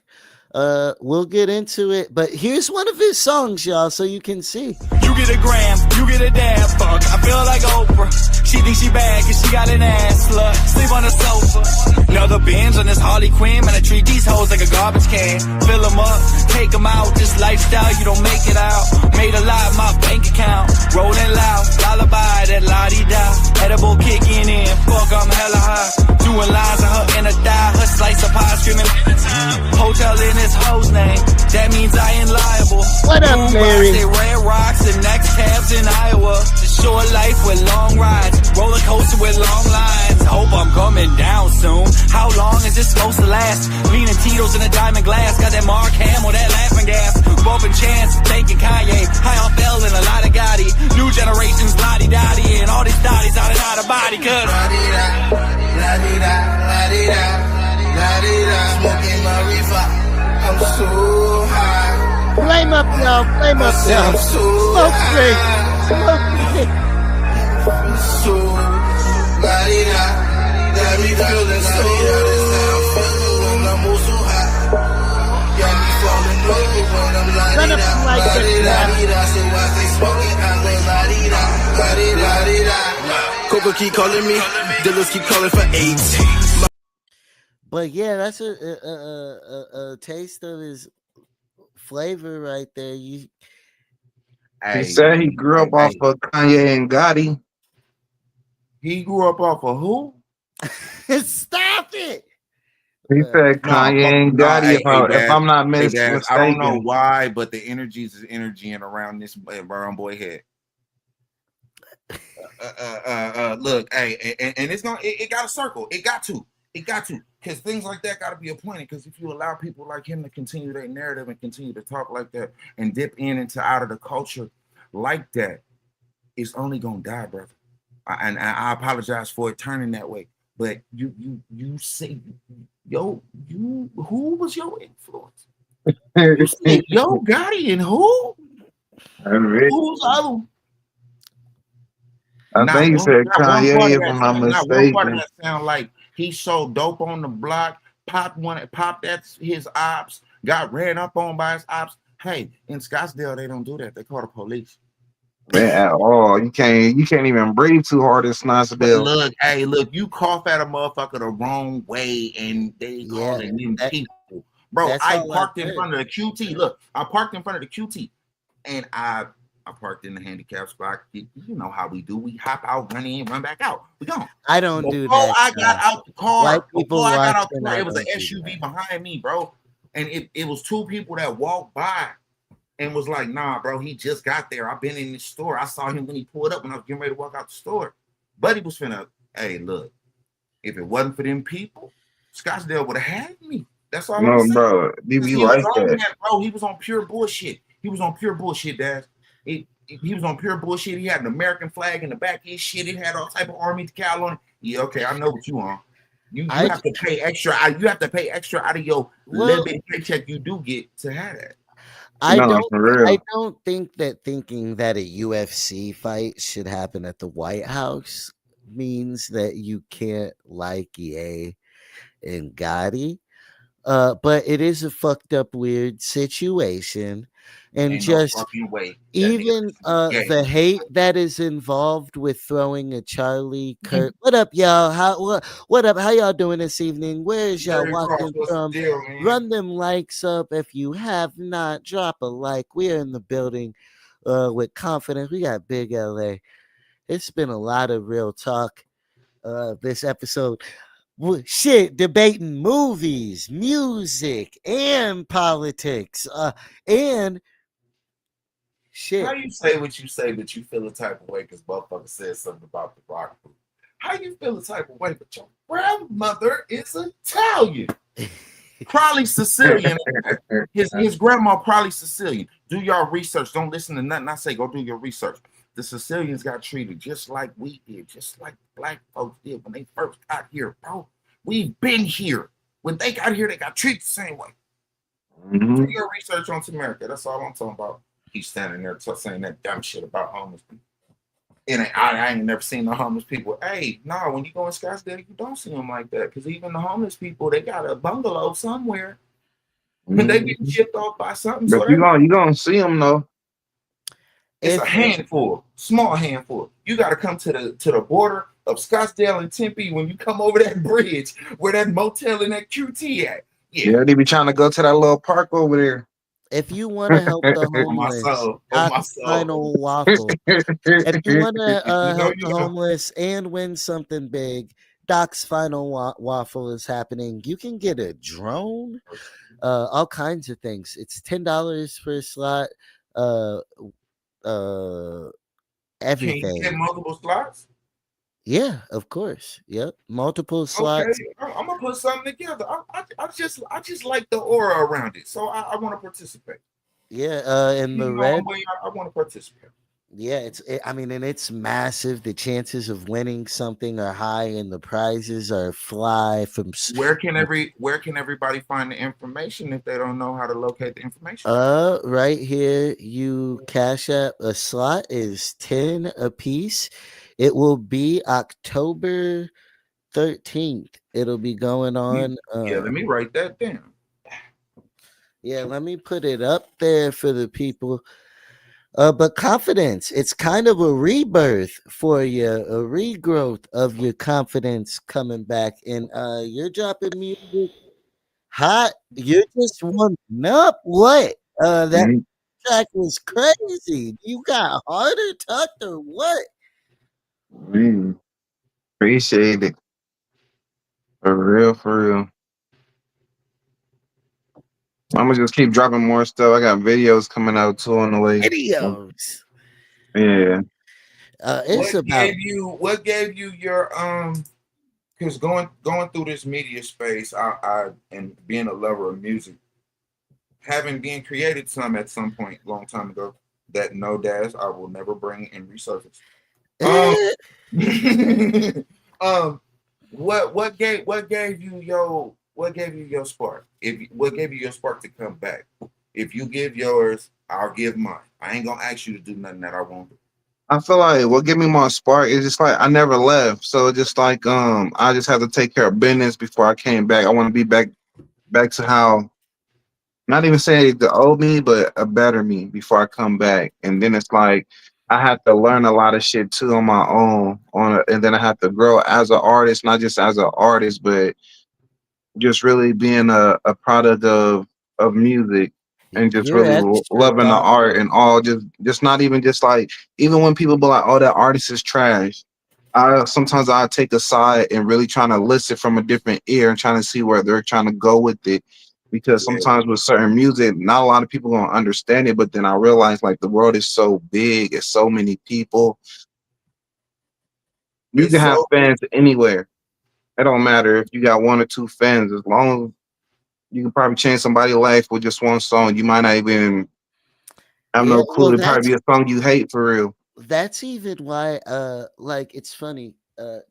We'll get into it, but here's one of his songs, y'all, so you can see. You get a gram, you get a dab, fuck. I feel like Oprah. She thinks she bad cause she got an ass slut. Sleep on the sofa. Another binge on this Harley Quinn. Man, I treat these hoes like a garbage can. Fill them up, take them out. This lifestyle, you don't make it out. Made a lot in my bank account. Rolling loud, lullaby, that la-di-da. Edible kicking in, fuck, I'm hella high. Doing lines on her inner thigh. Her slice of pie screaming hotel in his hoe's name. That means I ain't liable. What up, Mary? Red rocks and next tabs in Iowa. The short life with long rides. Roller coaster with long lines. Hope I'm coming down soon. How long is this supposed to last? Leaning Tito's in a diamond glass. Got that Mark Hamill, that laughing gas. Bumping Chance, thanking Kanye. High off L and a lot of Gotti. New generation's la-di-da. out of body, cuz. Smoking my reefer. I'm so high. Flame up, y'all. Flame up, y'all. I'm so Smoke break. Smoke break. so la-di-da. Got me feeling so when I move so high. Got me falling over when I'm Run up la-di-da. like that. La-di-da. So I stay smoking, I go la-di-da. La-di-da. Coco keep calling me, dealers keep calling for 8. But yeah, that's a taste of his flavor right there. You He Hey, said he grew up off of Kanye and Gotti. he grew up off of who? stop it. He said No, Kanye and no, Gotti. hey, hey, If Dad. I'm not Hey, Dad. I don't know mistaken. why, but the energies is energying around this brown boy head. Look, hey, and it's not. It got a circle. It got to. Because things like that got to be appointed. Because if you allow people like him to continue their narrative and continue to talk like that and dip into out of the culture like that, it's only gonna die, brother. And I apologize for it turning that way. But you say, yo, who was your influence? You say, yo, Gotti, and who? Who's the other? I think he said Not one part Kanye, of if that I'm not sound, not one part of mistaken. that sound like he sold dope on the block, popped that's his ops, got ran up on by his ops. Hey, in Scottsdale, they don't do that. They call the police. Man, at all. You can't even breathe too hard in But Snossville. look, hey, look, you cough at a motherfucker the wrong way and they Yeah, calling them that, people. Bro, that's I all I've parked in heard. front of the QT. Look, I parked in front of the QT and I parked in the handicap spot. You know how we do. We hop out, run in, run back out. We gone. I don't do Before that. I got out the White car, people watching, I it was an don't do SUV that. behind me, bro. And it was two people that walked by and was like, nah, bro, he just got there. I've been in the store. I saw him when he pulled up when I was getting ready to walk out the store. Buddy was finna, hey, look, if it wasn't for them people, Scottsdale would have had me. That's all I'm No, saying. bro. You He was like on that. that, bro. He was on pure bullshit. He was on pure bullshit, Dad. He was on pure bullshit. He had an American flag in the back of his shit. It had all type of army decal on it. Yeah, okay, I know what you on. You have to pay extra. You have to pay extra out of your little bit paycheck you do get to have that. I No, for real. don't think that thinking that a UFC fight should happen at the White House means that you can't like Ye and Gotti. But it is a fucked up weird situation. And Ain't no just fucking way. even the hate that is involved with throwing a Charlie Kirk. What up, y'all? What up? How y'all doing this evening? Where is y'all Jerry Cross, watching what's from? the deal, man? Run them likes up if you have not. Drop a like. We're in the building with confidence. We got Big LA. It's been a lot of real talk this episode. Shit, debating movies, music, and politics. And shit. How you say what you say, but you feel the type of way because motherfucker said something about the rock group? How you feel the type of way, but your grandmother is Italian? Probably Sicilian. His grandma probably Sicilian. Do y'all research. Don't listen to nothing I say. Go do your research. The Sicilians got treated just like we did, just like black folks did when they first got here, bro. We've been here. When they got here, they got treated the same way. Do your research on America. That's all I'm talking about. He's standing there saying that dumb shit about homeless people. And I ain't never seen the homeless people. Hey, no, when you go in Scottsdale, you don't see them like that. Because even the homeless people, they got a bungalow somewhere. And they get shipped off by something. But So you gonna see them though. It's a handful, small handful. You got to come to the border of Scottsdale and Tempe when you come over that bridge where that motel and that QT at. Yeah, they be trying to go to that little park over there. If you want to help the homeless, Doc's Final Waffle. If you want to help the homeless and win something big, Doc's Final Waffle is happening. You can get a drone, all kinds of things. It's $10 per slot. Everything. Can you get multiple slots? Yeah, of course. Yep, multiple slots. Okay, I'm gonna put something together. I just like the aura around it, so I want to participate. Yeah, in the red. I want to participate. Yeah, I mean, and it's massive. The chances of winning something are high, and the prizes are fly from. Where can everybody find the information if they don't know how to locate the information? Right here, you cash app a slot is 10 a piece. It will be October 13th. It'll be going on. Yeah, let me write that down. Yeah, let me put it up there for the people. But confidence, it's kind of a rebirth for you, a regrowth of your confidence coming back. And you're dropping music hot. You're just warming up. What? That Mm, track was crazy. You got harder tucked or what? mm. Appreciate it. For real, for real. I'm gonna just keep dropping more stuff. I got videos coming out too on the way. Videos. Yeah. It's about What gave you your because going through this media space, I and being a lover of music, having been created some at some point long time ago, that no dash I will never bring and resurface. Um um what gave you your spark? If what gave you your spark to come back? If you give yours, I'll give mine. I ain't gonna ask you to do nothing that I won't do. I feel like what gave me my spark is just like I never left. So it's just like I just had to take care of business before I came back. I want to be back to how not even say the old me, but a better me before I come back. And then it's like I had to learn a lot of shit too on my own and then I had to grow as an artist, not just as an artist, but just really being a product of music and just you're really extra loving the raw. art and all just not even just like even when people be like oh that artist is trash, I sometimes I take a side and really trying to listen from a different ear and trying to see where they're trying to go with it, because Yeah, sometimes with certain music not a lot of people gonna understand it, but then I realize like the world is so big, it's so many people, you it's can have so fans anywhere. It don't matter if you got one or two fans, as long as you can probably change somebody's life with just one song. You might not even have Yeah, no clue. well, It probably be a song you hate for real. that's even why like it's funny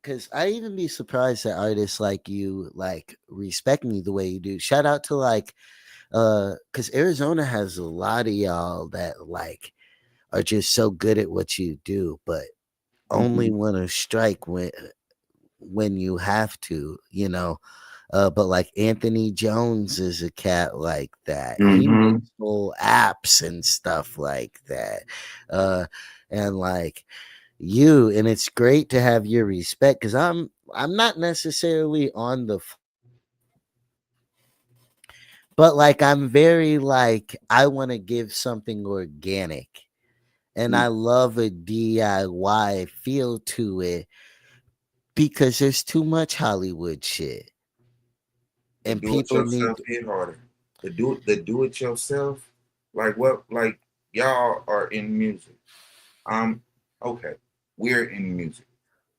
because I even be surprised that artists like you like respect me the way you do. Shout out to like because Arizona has a lot of y'all that like are just so good at what you do, but only Mhm. want to strike when you have to, you know. But like Anthony Jones is a cat like that. He Mhm. makes whole apps and stuff like that. Uh, and like you, and it's great to have your respect because I'm not necessarily on the but like I'm very like I want to give something organic. And I love a DIY feel to it because there's too much Hollywood shit. the And do it people need yourself hit harder. The do it yourself, like what like y'all are in music. Um okay. We're in music.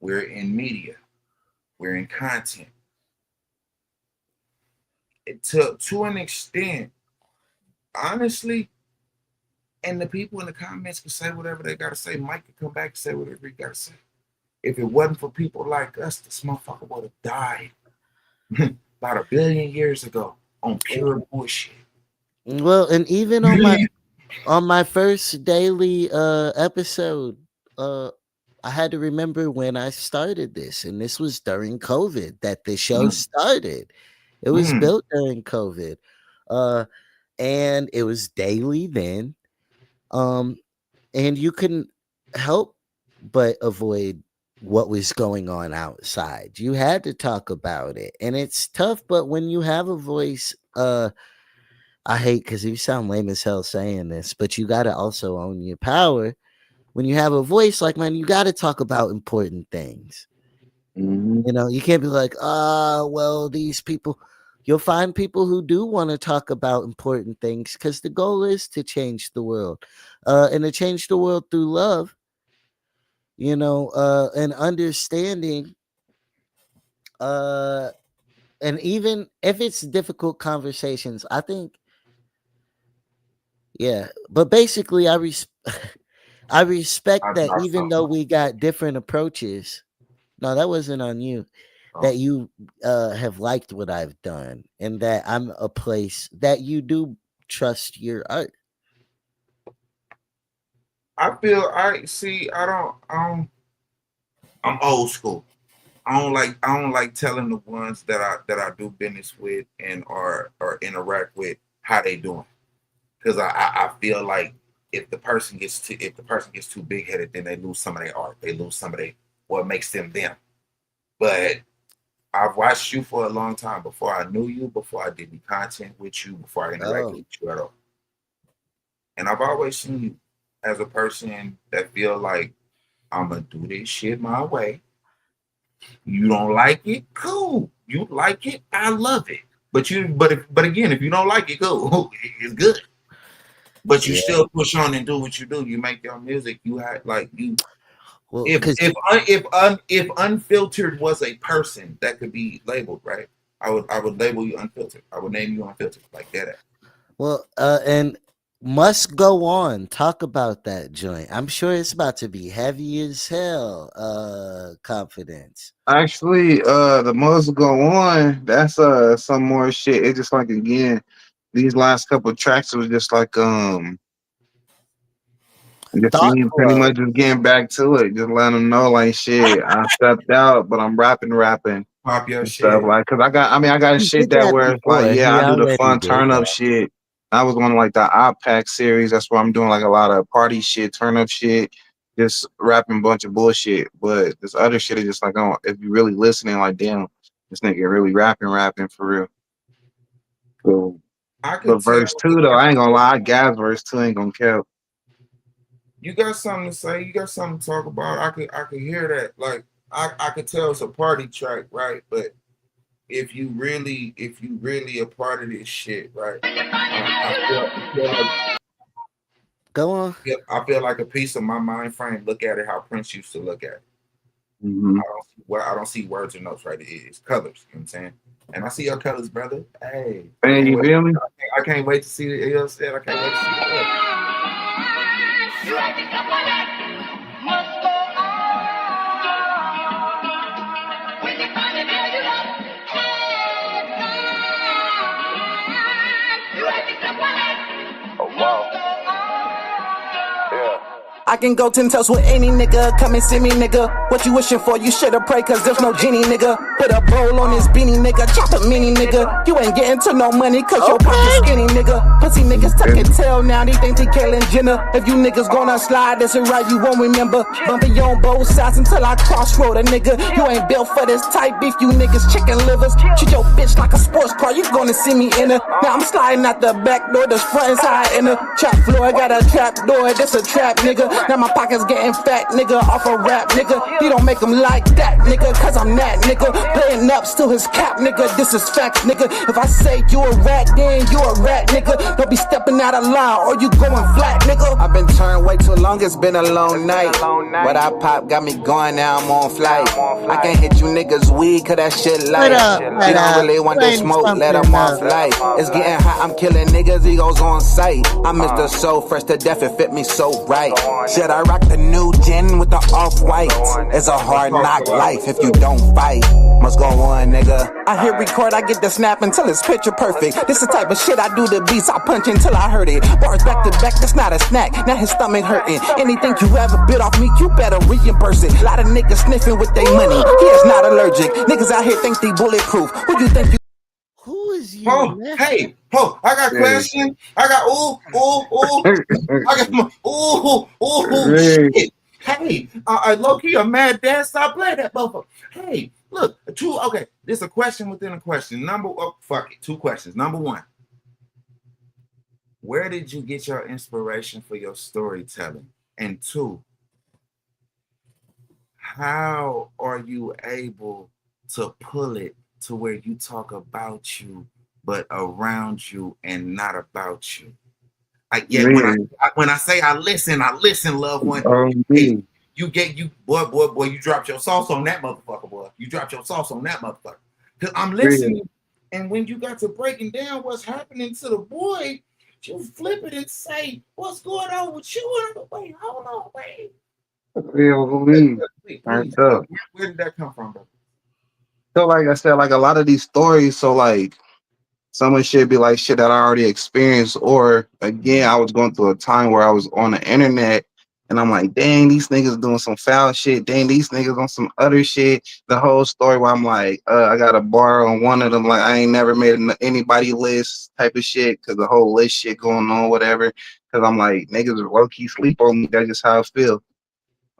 We're in media. We're in content. To an extent, honestly, and the people in the comments can say whatever they gotta say. Mike can come back and say whatever he gotta say. If it wasn't for people like us, this motherfucker would have died about 1 billion years ago on pure bullshit. well, and even on my first daily episode, uh I had to remember when I started this, and this was during COVID that the show Mm, started. It was mm. built during COVID. Uh and it was daily then. Um and you couldn't help but avoid what was going on outside. You had to talk about it. And it's tough, but when you have a voice, I hate because you sound lame as hell saying this, but you got to also own your power. When you have a voice like mine, you got to talk about important things. Mhm. You know, you can't be like, well, these people. You'll find people who do want to talk about important things because the goal is to change the world, and to change the world through love. And understanding. Uh, and even if it's difficult conversations, I think, yeah. But basically, I respect I, that I even felt though like, we got different approaches. No, that wasn't on you. oh, That you have liked what I've done, and that I'm a place that you do trust your art. I feel I see. I'm old school. I don't like telling the ones that I do business with and or interact with how they doing, because I feel like if the person gets too big headed, then they lose some of their art. They lose some of their what makes them them. But I've watched you for a long time before I knew you, before I did the content with you, before I interacted Oh, with you at all. And I've always seen you as a person that feel like I'm gonna do this shit my way. You don't like it, cool. You like it, I love it. But again, if you don't like it, cool. It's good. But you yeah. still push on and do what you do. You make your music. You have like you. Well, because If unfiltered was a person that could be labeled, right? I would label you unfiltered. I would name you unfiltered like that. and must go on. Talk about that joint. I'm sure it's about to be heavy as hell. Confidence. Actually, the must go on. That's some more shit. It's just like again, these last couple of tracks was just like just me pretty Thoughtful. much just getting back to it, just letting them know like shit. I stepped out, but I'm rapping Pop your and stuff shit. like. Cause I got He shit did that that where it's like before. yeah, He I do the already fun did turn up that. shit. I was on like the op pack series. That's where I'm doing like a lot of party shit, turn up shit, just rapping a bunch of bullshit. But this other shit is just like oh, if you really listening, like damn, this nigga really rapping for real. So, I could but tell. verse two though, I ain't gonna lie, Gas verse two ain't gonna count. You got something to say. You got something to talk about. I could hear that. Like I could tell it's a party track, right? But if you really a part of this shit, right? Go on. I feel like a piece of my mind frame. Look at it how Prince used to look at it. Mm-hmm. I don't see words or notes, right? It's colors. You know what I'm saying? And I see your colors, brother. Hey, I Man, can't you wait. feel me? I can't wait to see it. You know what I'm saying? I can't wait to see it. I can go 10 toes with any nigga. Come and see me, nigga. What you wishing for? You shoulda prayed, cause there's no genie, nigga. Put a bowl on his beanie, nigga. Chop a mini, nigga. You ain't getting to no money, cause your pocket skinny, nigga. Pussy niggas tuck and tail now. They think they Caitlyn Jenner. If you niggas gonna slide, that's a right you won't remember. Bumping you on both sides until I crossroad a nigga. You ain't built for this type beef, you niggas chicken livers. Treat your bitch like a sports car, you gonna see me in her. Now I'm sliding out the back door, the front is high in her. Trap floor, got a trap door, this a trap, nigga. Now my pockets getting fat, nigga, off a rap, nigga. You don't make them like that, nigga, cause I'm that, nigga. Playing up, still his cap, nigga, this is facts, nigga. If I say you a rat, then you a rat, nigga. Don't be stepping out of line or you going flat, nigga. I've been turned way too long, it's been a long night. What I pop got me going, now I'm on flight. I can't hit you niggas weed, cause that shit light. She don't really want the smoke, let them off light. It's getting hot, I'm killing niggas, egos on sight. I'm Mr. So fresh to death, it fit me so right. Should I rock the new gin with the off-white? It's a hard knock life if you don't fight. Must go on, nigga. I hit record, I get the snap until it's picture perfect. This the type of shit I do to beats, I punch until I hurt it. Bars back to back, that's not a snack. Now his stomach hurting. Anything you ever bit off me, you better reimburse it. Lot of niggas sniffing with their money. He is not allergic. Niggas out here think they bulletproof. Who you think you? Who is you? Oh, hey, I got question. I got I got my shit. Hey, low key, a mad dad. Stop playing that motherfucker. Hey, look, okay. This is a question within a question. Fuck it. Two questions. Number one, where did you get your inspiration for your storytelling? And two, how are you able to pull it to where you talk about you, but around you and not about you? When I say I listen, loved one. Hey, you dropped your sauce on that motherfucker, boy. You dropped your sauce on that motherfucker. Cause I'm listening, and when you got to breaking down what's happening to the boy, You flip it and say, "What's going on with you?" Wait, hold on, wait. Please, where did that come from, bro? So like I said, like a lot of these stories, so like some of shit be like shit that I already experienced, or again, I was going through a time where I was on the internet and I'm like, dang, these niggas doing some foul shit, dang, these niggas on some other shit. The whole story where I'm like, I got a bar on one of them, like I ain't never made anybody list type of shit, cause the whole list shit going on, whatever. Cause I'm like, niggas low key sleep on me. That's just how I feel.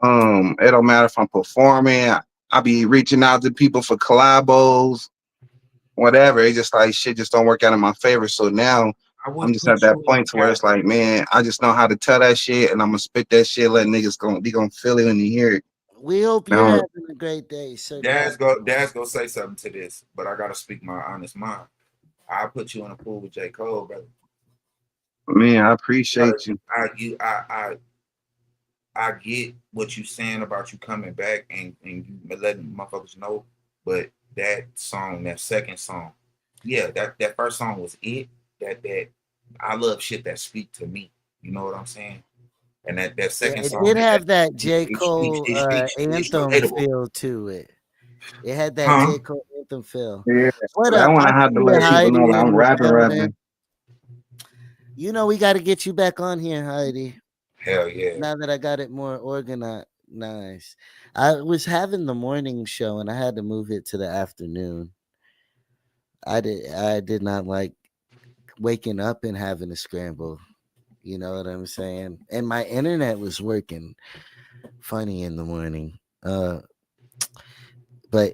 It don't matter if I'm performing. I be reaching out to people for collabos, whatever. It's just like shit just don't work out in my favor. So now I I'm would just put at that you in point to where it's like, man, I just know how to tell that shit, and I'm gonna spit that shit. Let niggas gonna feel it when you hear it. We hope you're Now, having a great day, sir. Dad's go say something to this, but I gotta speak my honest mind. I put you in a pool with J. Cole, brother. man, I appreciate you. I get what you saying about you coming back and you letting motherfuckers know, but that song, that second song, yeah, that first song was it. That I love shit that speak to me. You know what I'm saying? And that second It song, did have that J. Cole it's anthem relatable. feel to it. It had that Huh? J. Cole anthem feel. Yeah, What but I up? want I to have see to you, let people know Heidi, that in I'm the rapping, building. rapping. You know, we got to get you back on here, Heidi. Hell yeah. Now that I got it more organized. I was having the morning show and I had to move it to the afternoon. I did not like waking up and having to scramble. You know what I'm saying? And my internet was working funny in the morning. But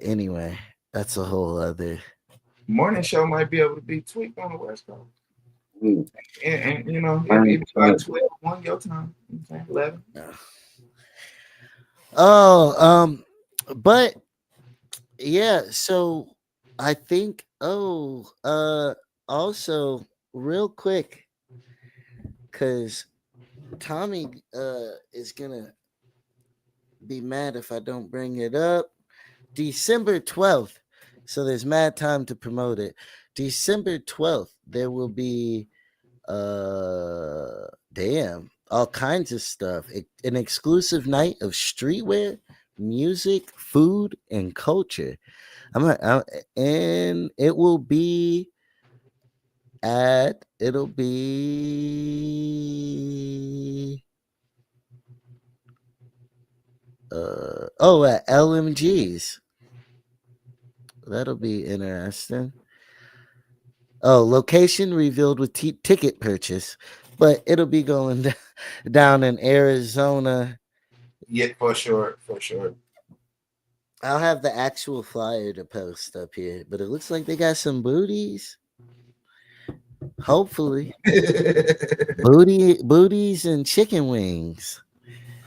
anyway, that's a whole other. Morning show might be able to be tweaked on the West Coast. Mm. And you know, it be like 12, 1 your time. You know what I'm saying? 11. Oh, but yeah, so I think also real quick, cause Tommy is gonna be mad if I don't bring it up. December 12th. So there's mad time to promote it. December 12th, there will be all kinds of stuff. An exclusive night of streetwear, music, food, and culture. And it will be at at LMG's. That'll be interesting. Oh, location revealed with ticket purchase, but it'll be going down in Arizona. Yeah, for sure. I'll have the actual flyer to post up here, but it looks like they got some booties. Hopefully, booties and chicken wings.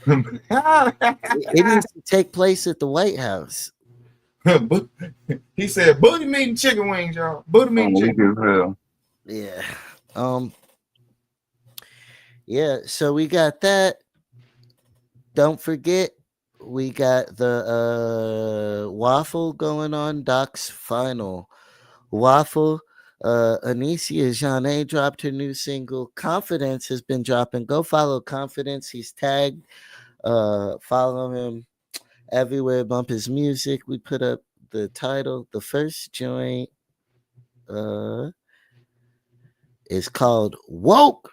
It needs to take place at the White House. He said, "Booty meat and chicken wings, y'all. Booty meat and chicken." Yeah. Yeah. So we got that. Don't forget, we got the waffle going on. Doc's final waffle. Anicia Jeanne dropped her new single. Confidence has been dropping. Go follow Confidence. He's tagged. Follow him everywhere. Bump his music. We put up the title. The first joint is called Woke.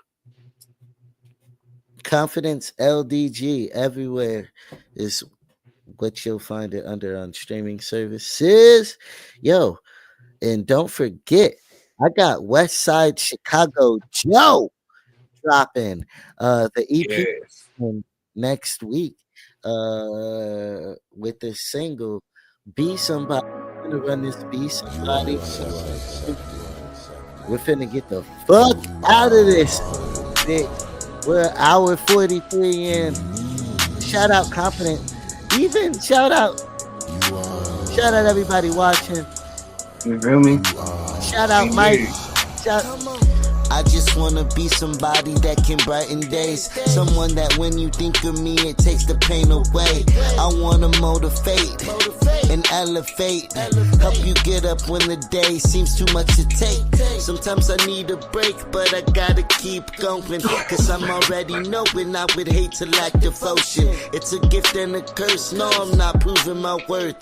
Confidence LDG everywhere is what you'll find it under on streaming services. Yo, and don't forget, I got West Side Chicago Joe dropping the EP next week with this single Be Somebody. I'm gonna run this Be Somebody. We're finna get the fuck out of this bitch. We're hour 43 in. Shout out Confident. Even shout out everybody watching. You feel me? Shout out Mike. I just wanna be somebody that can brighten days. Someone that when you think of me, it takes the pain away. I wanna motivate and elevate. Help you get up when the day seems too much to take. Sometimes I need a break, but I gotta keep going. Cause I'm already knowing I would hate to lack devotion. It's a gift and a curse, no, I'm not proving my worth.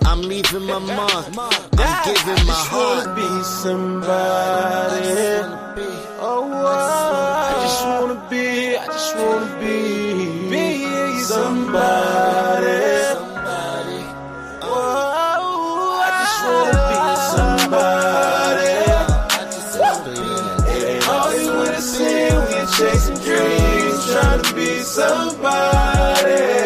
I'm leaving my mark, I'm giving my heart. I just wanna be somebody. Oh, I just wanna be somebody. Oh, I just wanna be somebody. All you wanna see, we're chasing dreams, trying to be somebody.